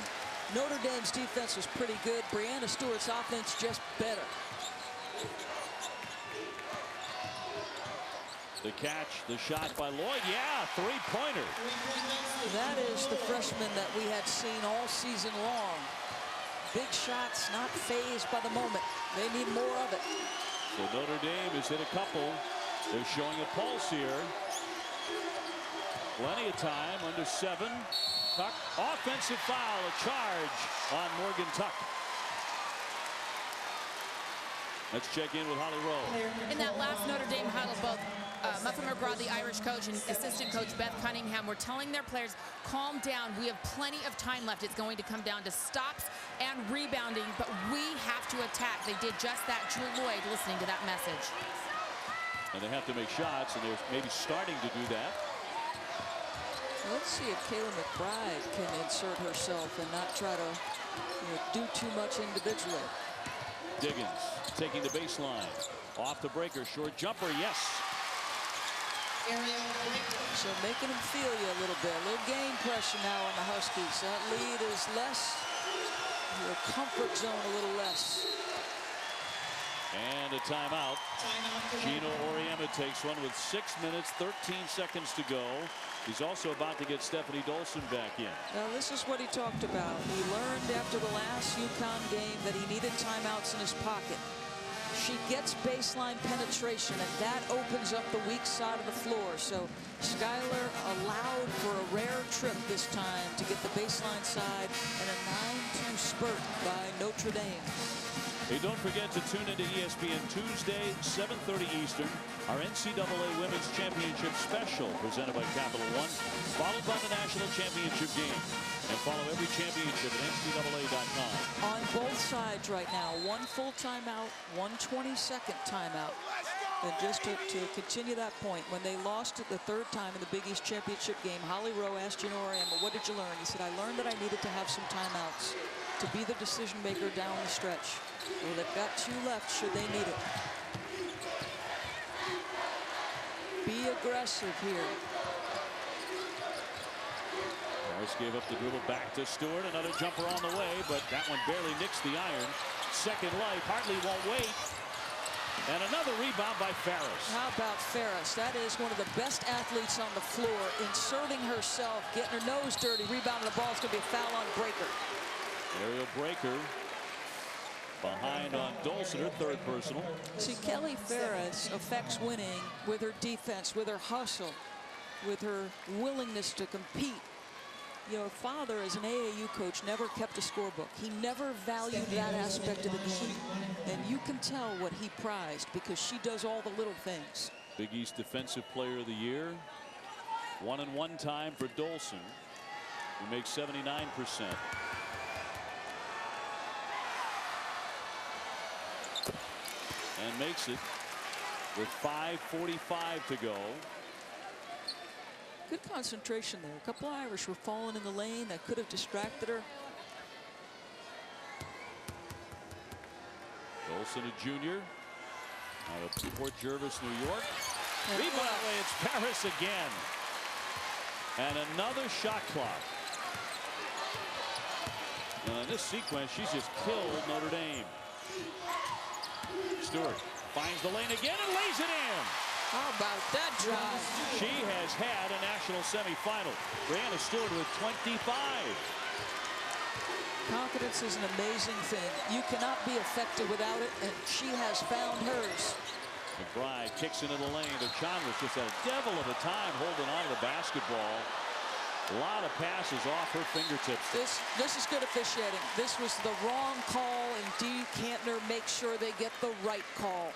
Notre Dame's defense was pretty good. Brianna Stewart's offense just better. The catch, the shot by Lloyd. Yeah, 3-pointer. That is the freshman that we had seen all season long. Big shots, not fazed by the moment. They need more of it. So Notre Dame has hit a couple. They're showing a pulse here. Plenty of time, under 7. Tuck, offensive foul, a charge on Morgan Tuck. Let's check in with Holly Rowe. In that last Notre Dame huddle, both Muffet McGraw, the Irish coach, and assistant coach Beth Cunningham were telling their players, calm down. We have plenty of time left. It's going to come down to stops and rebounding, but we have to attack. They did just that. Drew Lloyd listening to that message. And they have to make shots, and they're maybe starting to do that. Let's see if Kayla McBride can insert herself and not try to do too much individually. Diggins taking the baseline. Off the Breaker, short jumper, yes. So making them feel you a little bit. A little game pressure now on the Huskies. That lead is less. Your comfort zone a little less. And a timeout. Gino Auriemma takes one with 6 minutes, 13 seconds to go. He's also about to get Stephanie Dolson back in. Now this is what he talked about. He learned after the last UConn game that he needed timeouts in his pocket. She gets baseline penetration, and that opens up the weak side of the floor. So Skyler allowed for a rare trip this time to get the baseline side and a 9-2 spurt by Notre Dame. Hey, don't forget to tune into ESPN Tuesday, 7:30 Eastern, our NCAA Women's Championship Special presented by Capital One, followed by the National Championship game. And follow every championship at NCAA.com. On both sides right now, 1 full timeout, 1 22nd timeout. And just to continue that point, when they lost it the 3rd time in the Big East Championship game, Holly Rowe asked Gino Auriemma, what did you learn? He said, I learned that I needed to have some timeouts to be the decision maker down the stretch. Well, they've got 2 left should they need it. Be aggressive here. Harris gave up the dribble back to Stewart. Another jumper on the way, but that one barely nicks the iron. Second life. Hartley won't wait. And another rebound by Ferris. How about Ferris? That is one of the best athletes on the floor, inserting herself, getting her nose dirty, rebounding the ball. It's going to be a foul on Breaker. Aerial Breaker Behind on Dolson, her third personal. See, Kelly Ferris affects winning with her defense, with her hustle, with her willingness to compete. You know, her father, as an AAU coach, never kept a scorebook. He never valued that aspect of the game. And you can tell what he prized because she does all the little things. Big East Defensive Player of the Year. 1-and-1 time for Dolson, who makes 79%. And makes it with 5:45 to go. Good concentration there. A couple of Irish were falling in the lane that could have distracted her. Dolson, a junior, out of Port Jervis, New York. Rebound away, it's Paris again. And another shot clock. And in this sequence, she's just killed Notre Dame. Stewart finds the lane again and lays it in. How about that drive? She has had a national semifinal. Brianna Stewart with 25. Confidence is an amazing thing. You cannot be effective without it, and she has found hers. McBride kicks into the lane. The Chandler's just had a devil of a time holding on to the basketball. A lot of passes off her fingertips. This is good officiating. This was the wrong call, and Dee Kantner makes sure they get the right call.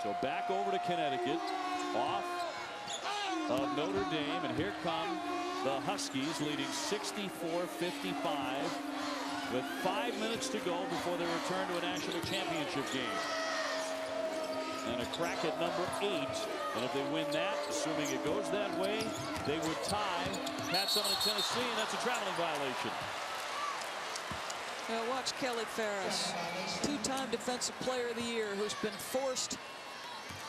So back over to Connecticut, off of Notre Dame, and here come the Huskies leading 64-55 with 5 minutes to go before they return to a national championship game. And a crack at number 8, and if they win that, assuming it goes that way, they would tie Pat Summitt, Tennessee, and that's a traveling violation. Now watch Kelly Ferris, two-time Defensive Player of the Year, who's been forced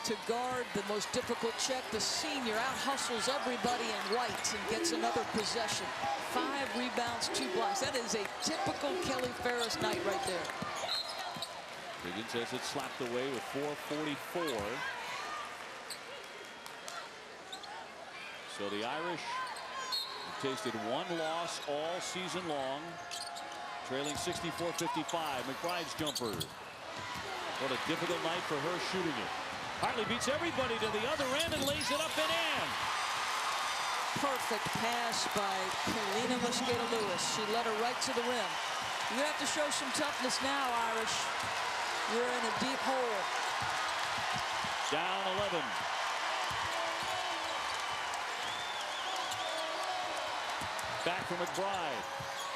to guard the most difficult check. The senior out-hustles everybody in white and gets another possession. 5 rebounds, 2 blocks. That is a typical Kelly Ferris night right there. Diggins has it slapped away with 4:44. So the Irish have tasted 1 loss all season long, trailing 64-55. McBride's jumper. What a difficult night for her shooting it. Hartley beats everybody to the other end and lays it up and in. Perfect pass by Kalina Mosqueda-Lewis. She led her right to the rim. You have to show some toughness now, Irish. You're in a deep hole. Down 11. Back for McBride.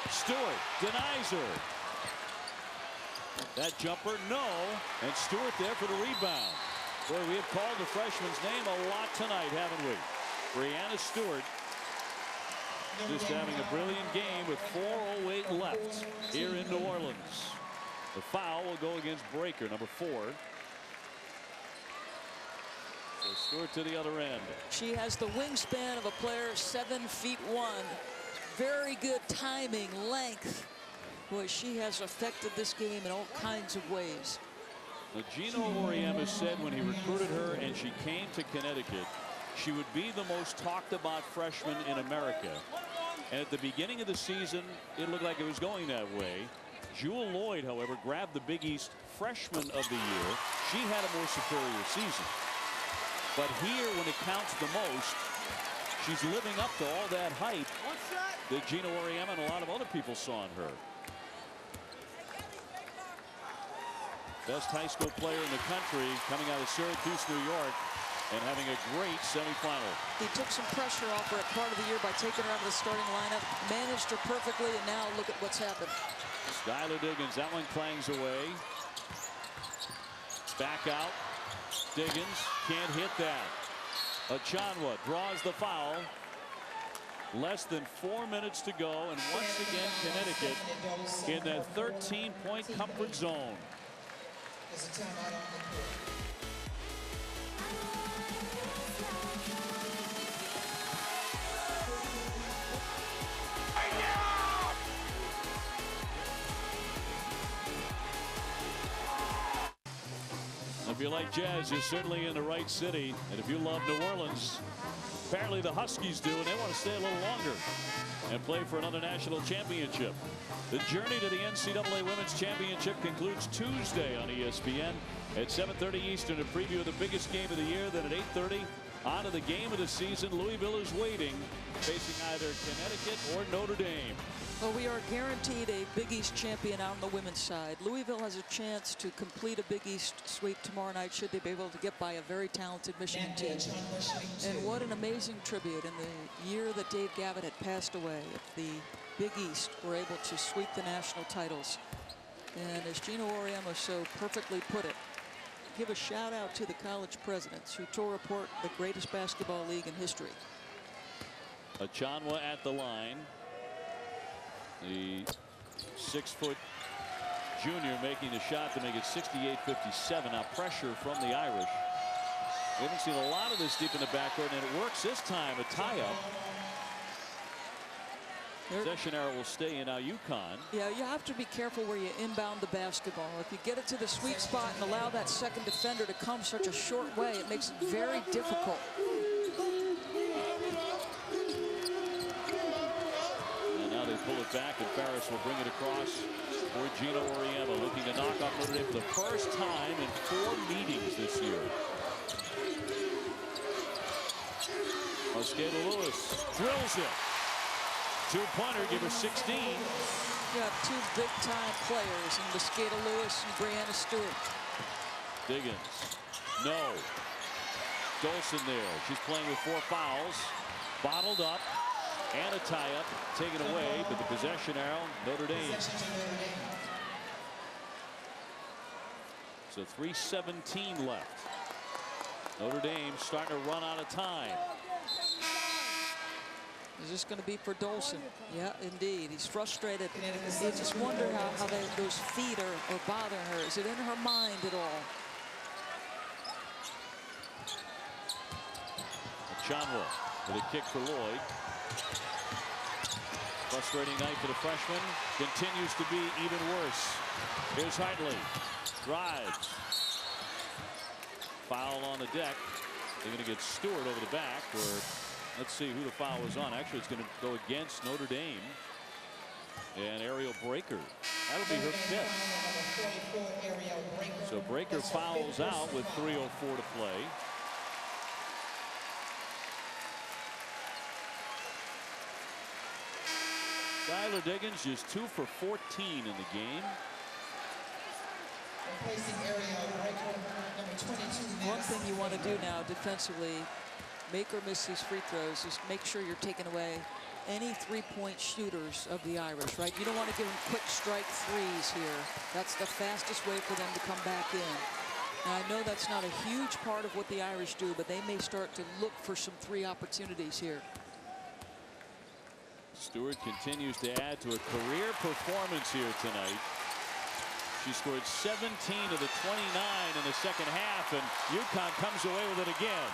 Stewart denies her. That jumper, no. And Stewart there for the rebound. Boy, we have called the freshman's name a lot tonight, haven't we? Brianna Stewart just having a brilliant game with 4:08 left here in New Orleans. The foul will go against Breaker, number 4. So Stewart to the other end. She has the wingspan of a player 7'1". Very good timing, length. Boy, she has affected this game in all kinds of ways. Now, Gino Auriemma said when he recruited her and she came to Connecticut, she would be the most talked about freshman in America. And at the beginning of the season, it looked like it was going that way. Jewel Lloyd, however, grabbed the Big East Freshman of the Year. She had a more superior season. But here, when it counts the most, she's living up to all that hype that Gino Auriemma and a lot of other people saw in her. Best high school player in the country, coming out of Syracuse, New York, and having a great semifinal. He took some pressure off her at part of the year by taking her out of the starting lineup, managed her perfectly, and now look at what's happened. Skyler Diggins, that one clangs away. Back out. Diggins can't hit that. Achanwa draws the foul. Less than 4 minutes to go, and once again Connecticut in that 13-point comfort zone. you like jazz, you're certainly in the right city. And if you love New Orleans, apparently the Huskies do, and they want to stay a little longer and play for another national championship. The journey to the NCAA Women's Championship concludes Tuesday on ESPN at 7:30 Eastern. A preview of the biggest game of the year. Then at 8:30, on to the game of the season. Louisville is waiting, facing either Connecticut or Notre Dame. Well, we are guaranteed a Big East champion on the women's side. Louisville has a chance to complete a Big East sweep tomorrow night should they be able to get by a very talented Michigan team. And what an amazing tribute in the year that Dave Gavitt had passed away. If the Big East were able to sweep the national titles. And as Gino Auriemma so perfectly put it, give a shout out to the college presidents who tore apart the greatest basketball league in history. Achanwa at the line. The 6-foot junior making the shot to make it 68-57. Now pressure from the Irish. We haven't seen a lot of this deep in the backcourt, and it works this time. A tie-up. Possession arrow will stay in. Now UConn. Yeah, you have to be careful where you inbound the basketball. If you get it to the sweet spot and allow that second defender to come such a short way, it makes it very difficult. And now they pull it back, and Ferris will bring it across for Gino Auriemma, looking to knock off Notre Dame for the first time in 4 meetings this year. Mosqueda-Lewis drills it. Two-pointer, give her 16. You have 2 big-time players in Mosqueda-Lewis and Brianna Stewart. Diggins. No. Dolson there. She's playing with 4 fouls. Bottled up. And a tie-up. Taken away, but the possession arrow, Notre Dame. So 3:17 left. Notre Dame starting to run out of time. Is this going to be for Dolson? Yeah, indeed. He's frustrated. You just wonder how those feet are bothering her. Is it in her mind at all? Achanwa with a kick for Lloyd. Frustrating night for the freshman. Continues to be even worse. Here's Hartley. Drives. Foul on the deck. They're going to get Stewart over the back, or let's see who the foul was on. Actually, it's going to go against Notre Dame. And Ariel Breaker. That'll be her 5th. So Breaker fouls out with 3:04 to play. Skyler Diggins just 2 for 14 in the game. One thing you want to do now defensively, make or miss these free throws, is make sure you're taking away any 3-point shooters of the Irish, right? You don't want to give them quick strike threes here. That's the fastest way for them to come back in. Now, I know that's not a huge part of what the Irish do, but they may start to look for some 3 opportunities here. Stewart continues to add to a career performance here tonight. She scored 17 of the 29 in the second half, and UConn comes away with it again.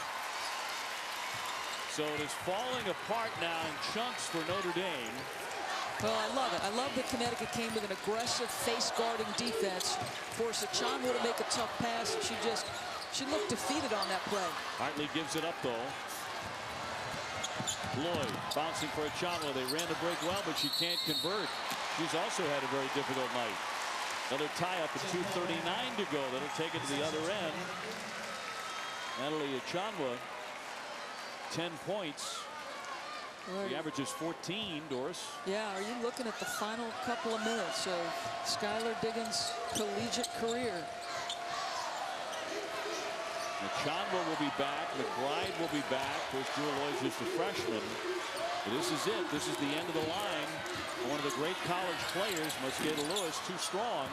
So it is falling apart now in chunks for Notre Dame. Well, I love it. I love that Connecticut came with an aggressive face-guarding defense, forced Achanwa to make a tough pass, and she looked defeated on that play. Hartley gives it up, though. Lloyd bouncing for Achanwa. They ran the break well, but she can't convert. She's also had a very difficult night. Another tie-up at 2:39 to go. That'll take it to the other end. Natalie Achanwa, 10 points. The average is 14, Doris. Yeah, are you looking at the final couple of minutes of Skyler Diggins' collegiate career? Achanwa will be back. McBride will be back. Of course, Jewel Lloyd's just a freshman. But this is it. This is the end of the line. One of the great college players, Mosqueda-Lewis, too strong.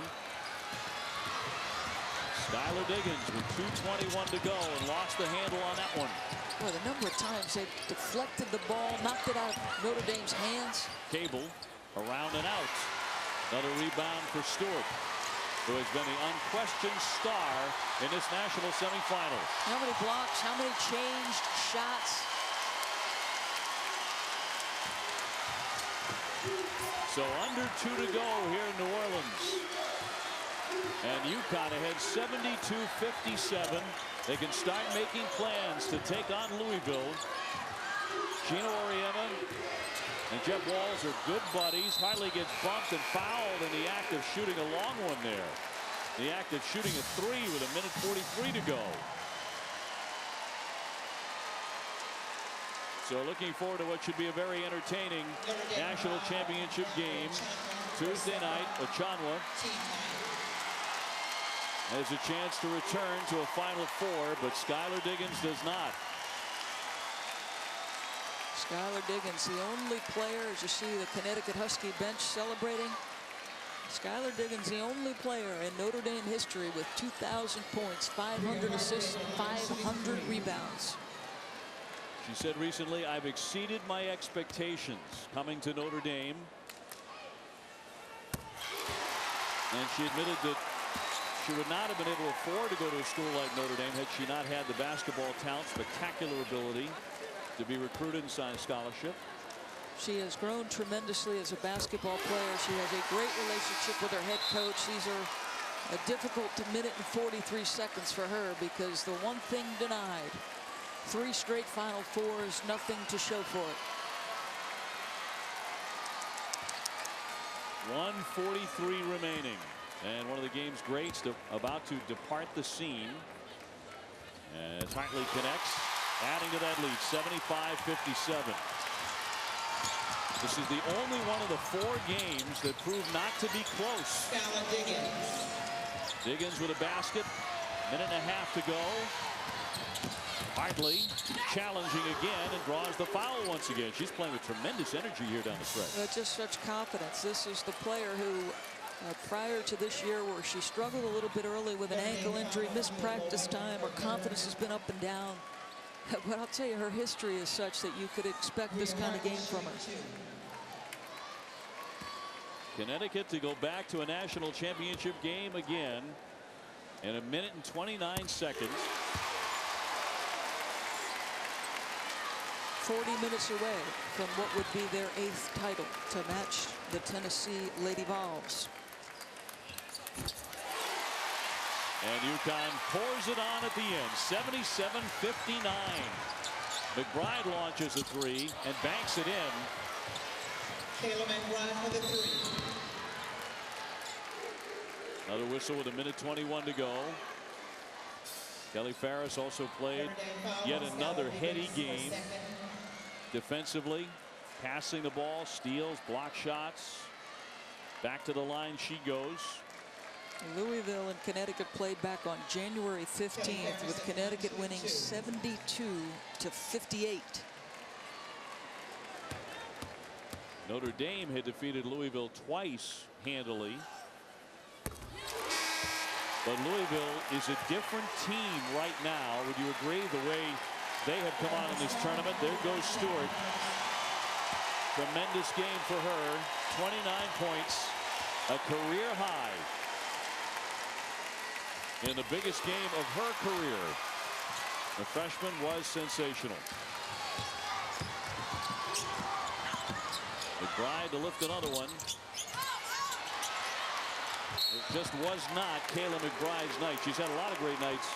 Skyler Diggins with 2:21 to go and lost the handle on that one. Boy, the number of times they deflected the ball, knocked it out of Notre Dame's hands. Cable around and out. Another rebound for Stewart, who has been the unquestioned star in this national semifinal. How many blocks, how many changed shots? So under 2 to go here in New Orleans. And UConn ahead 72-57. They can start making plans to take on Louisville. Gino Auriemma and Jeff Walls are good buddies. Hartley gets bumped and fouled in the act of shooting a long one there. The act of shooting a three with 1:43 to go. So looking forward to what should be a very entertaining national championship game. Tuesday night, Ochanwa has a chance to return to a Final Four, but Skyler Diggins does not. Skyler Diggins, the only player, as you see the Connecticut Husky bench celebrating. Skyler Diggins, the only player in Notre Dame history with 2,000 points, 500 assists, and 500 rebounds. She said recently, "I've exceeded my expectations coming to Notre Dame." And she admitted that she would not have been able to afford to go to a school like Notre Dame had she not had the basketball talent, spectacular ability to be recruited and sign a scholarship. She has grown tremendously as a basketball player. She has a great relationship with her head coach. These are a difficult minute and 43 seconds for her because the one thing denied, 3 straight Final Fours, nothing to show for it. 1:43 remaining, and one of the game's greats about to depart the scene as Hartley connects, adding to that lead, 75-57. This is the only one of the 4 games that proved not to be close. Diggins with a basket, 1.5 to go. Hartley challenging again and draws the foul once again. She's playing with tremendous energy here down the stretch. Just such confidence. This is the player who, prior to this year, where she struggled a little bit early with an ankle injury, missed practice time, her confidence has been up and down. But I'll tell you, her history is such that you could expect this kind of game from her. Connecticut to go back to a national championship game again in 1:29. 40 minutes away from what would be their 8th title to match the Tennessee Lady Vols. And UConn pours it on at the end, 77-59. McBride launches a 3 and banks it in. Kayla McBride for the 3. Another whistle with 1:21 to go. Kelly Farris also played yet another heady game. Defensively, passing the ball, steals, block shots. Back to the line she goes. Louisville and Connecticut played back on January 15th with Connecticut winning 72-58. Notre Dame had defeated Louisville twice handily. But Louisville is a different team right now. Would you agree? The way they have come on in this tournament. There goes Stewart. Tremendous game for her. 29 points, a career high in the biggest game of her career. The freshman was sensational. McBride to lift another one. It just was not Kayla McBride's night. She's had a lot of great nights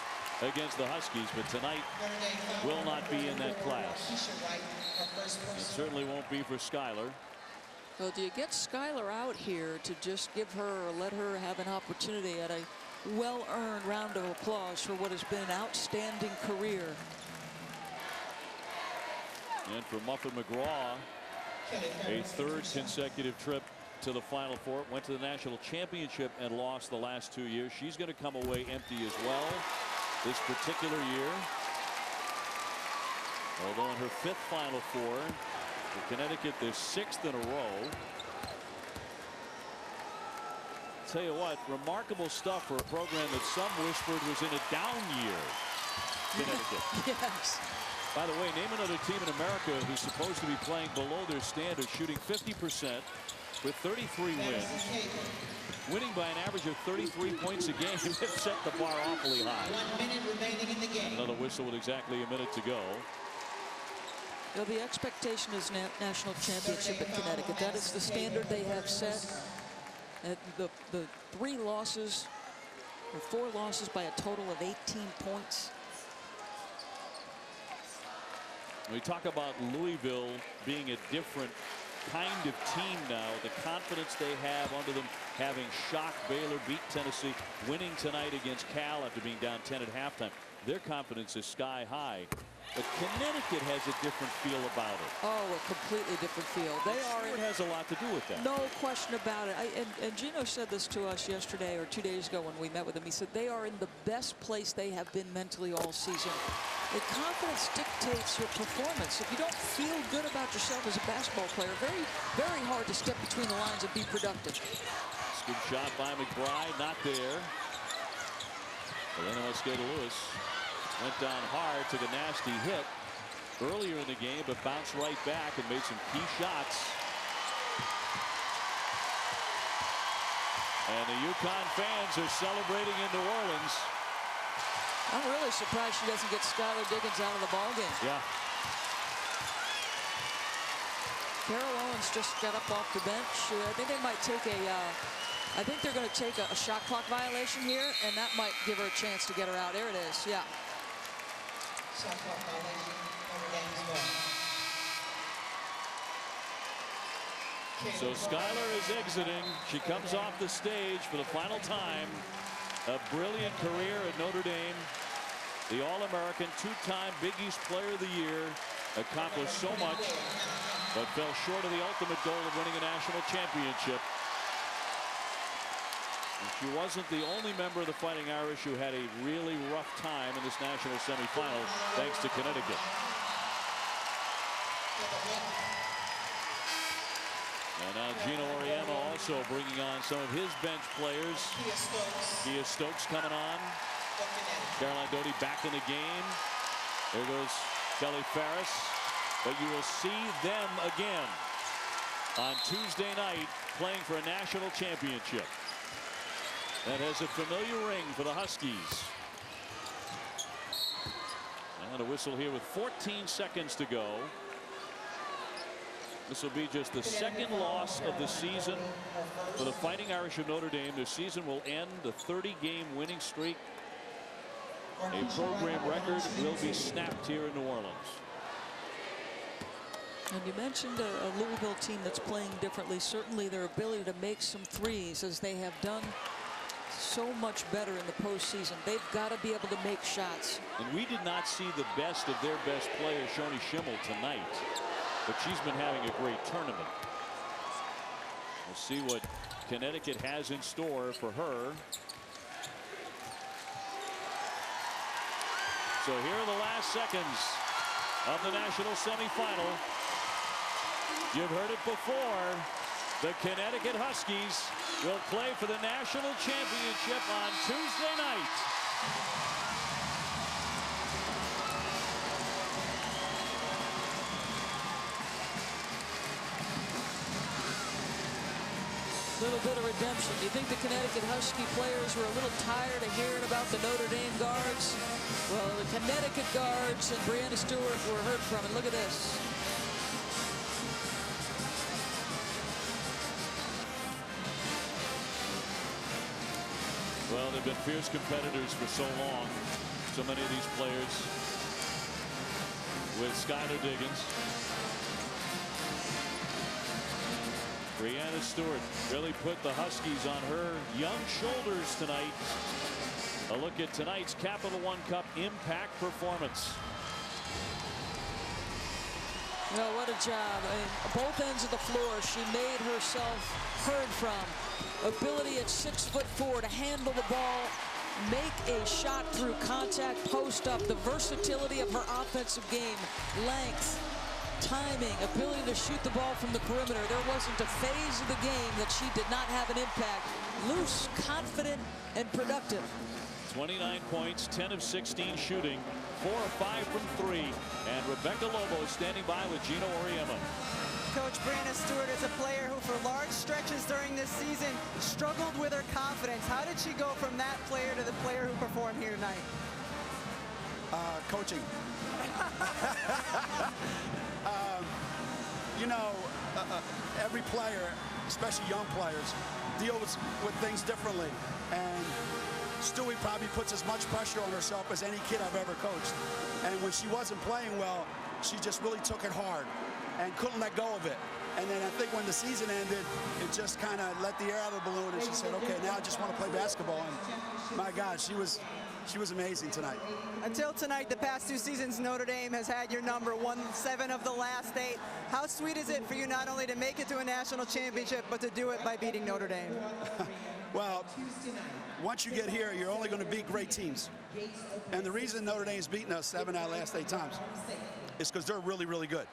against the Huskies, but tonight will not be in that class. It certainly won't be for Skyler. Well, do you get Skyler out here to just give her or let her have an opportunity at a well-earned round of applause for what has been an outstanding career? And for Muffet McGraw, a 3rd consecutive trip to the Final Four. Went to the national championship and lost the last 2 years. She's going to come away empty as well this particular year. Although in her 5th Final Four, for Connecticut, their 6th in a row. Tell you what, remarkable stuff for a program that some whispered was in a down year. Connecticut. Yes. By the way, name another team in America who's supposed to be playing below their standard, shooting 50% with 33 wins, winning by an average of 33 points a game. They've set the bar awfully high. 1 minute remaining in the game. Another whistle with exactly a minute to go. Well, the expectation is national championship at Connecticut. That is the standard they have set. The 3 losses with 4 losses by a total of 18 points. We talk about Louisville being a different kind of team now. The confidence they have under them, having shocked Baylor, beat Tennessee, winning tonight against Cal after being down 10 at halftime. Their confidence is sky high. But Connecticut has a different feel about it. Oh, a completely different feel. They are. It has a lot to do with that. No question about it. And Gino said this to us yesterday or 2 days ago when we met with him. He said they are in the best place they have been mentally all season. The confidence dictates your performance. If you don't feel good about yourself as a basketball player, very, very hard to step between the lines and be productive. Good shot by McBride, not there. Elena Mosqueda-Lewis went down hard, took a nasty hit earlier in the game, but bounced right back and made some key shots. And the UConn fans are celebrating in New Orleans. I'm really surprised she doesn't get Skyler Diggins out of the ballgame. Yeah. Carol Owens just got up off the bench. I think they might take I think they're going to take a shot clock violation here, and that might give her a chance to get her out. There it is. Yeah. Shot clock violation, Notre Dame's ball. So Skyler is exiting. She comes off the stage for the final time. A brilliant career at Notre Dame. The All-American, 2-time Big East Player of the Year. Accomplished so much, but fell short of the ultimate goal of winning a national championship. And she wasn't the only member of the Fighting Irish who had a really rough time in this national semifinal, thanks to Connecticut. And now Gino Auriemma also bringing on some of his bench players. Kia Stokes coming on. Caroline Doty back in the game. There goes Kelly Farris. But you will see them again on Tuesday night playing for a national championship. That has a familiar ring for the Huskies. And a whistle here with 14 seconds to go. This will be just the second loss of the season for the Fighting Irish of Notre Dame. Their season will end. The 30-game winning streak, a program record, will be snapped here in New Orleans. And you mentioned a Louisville team that's playing differently. Certainly their ability to make some threes, as they have done so much better in the postseason. They've got to be able to make shots. And we did not see the best of their best player, Shoni Schimmel, tonight. But she's been having a great tournament. We'll see what Connecticut has in store for her. So here are the last seconds of the national semifinal. You've heard it before. The Connecticut Huskies will play for the national championship on Tuesday night. Little bit of redemption. Do you think the Connecticut Husky players were a little tired of hearing about the Notre Dame guards? Well, the Connecticut guards and Brianna Stewart were heard from, and look at this. Well, they've been fierce competitors for so long. So many of these players with Skyler Diggins. Brianna Stewart really put the Huskies on her young shoulders tonight. A look at tonight's Capital One Cup impact performance. Well, what a job. I mean, both ends of the floor, she made herself heard from. Ability at 6'4" to handle the ball, make a shot through contact, post up, the versatility of her offensive game, length, timing, ability to shoot the ball from the perimeter. There wasn't a phase of the game that she did not have an impact. Loose, confident, and productive. 29 points, 10 of 16 shooting, 4 of 5 from 3. And Rebecca Lobo is standing by with Gino Auriemma. Coach, Brianna Stewart is a player who, for large stretches during this season, struggled with her confidence. How did she go from that player to the player who performed here tonight? Coaching. You know, every player, especially young players, deals with things differently. And Stewie probably puts as much pressure on herself as any kid I've ever coached. And when she wasn't playing well, she just really took it hard and couldn't let go of it. And then I think when the season ended, it just kind of let the air out of the balloon, and she said, okay, now I just want to play basketball. And my God, she was amazing tonight. Until tonight, the past 2 seasons, Notre Dame has had your number, won 7 of the last 8. How sweet is it for you not only to make it to a national championship, but to do it by beating Notre Dame? Well, once you get here, you're only going to beat great teams. And the reason Notre Dame's beaten us 7 out of the last 8 times is because they're really, really good.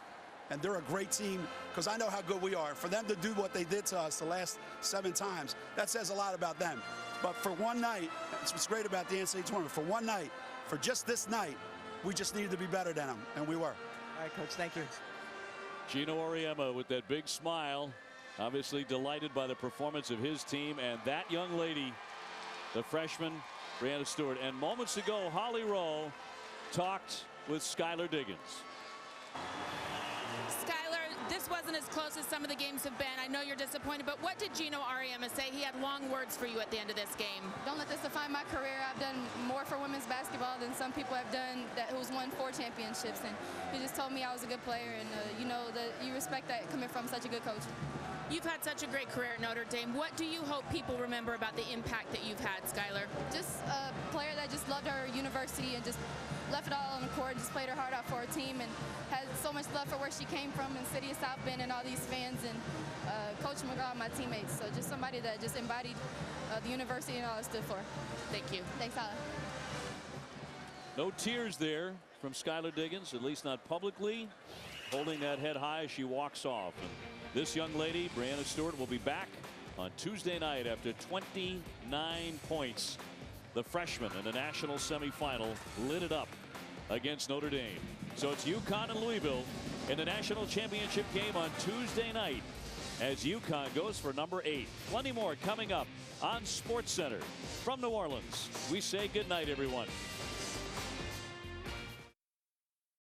And they're a great team, because I know how good we are. For them to do what they did to us the last 7 times, that says a lot about them. But for one night, that's what's great about the NCAA tournament. For one night, for just this night, we just needed to be better than them, and we were. All right, Coach, thank you. Gino Auriemma with that big smile, obviously delighted by the performance of his team and that young lady, the freshman, Brianna Stewart. And moments ago, Holly Rowe talked with Skyler Diggins. Skyler, this wasn't as close as some of the games have been. I know you're disappointed, but what did Gino Auriemma say? He had long words for you at the end of this game. Don't let this define my career. I've done more for women's basketball than some people have done who's won 4 championships. And he just told me I was a good player, and you know that you respect that coming from such a good coach. You've had such a great career at Notre Dame. What do you hope people remember about the impact that you've had, Skyler? Just a player that just loved her university and just left it all on the court, just played her heart out for her team, and had so much love for where she came from in the city of South Bend and all these fans, and Coach McGraw, my teammates. So just somebody that just embodied the university and all it stood for. Thank you. Thanks, Tyler. No tears there from Skyler Diggins, at least not publicly, holding that head high as she walks off. And this young lady, Brianna Stewart, will be back on Tuesday night after 29 points. The freshman in the national semifinal lit it up against Notre Dame. So it's UConn and Louisville in the national championship game on Tuesday night as UConn goes for number 8. Plenty more coming up on SportsCenter. From New Orleans, we say good night, everyone.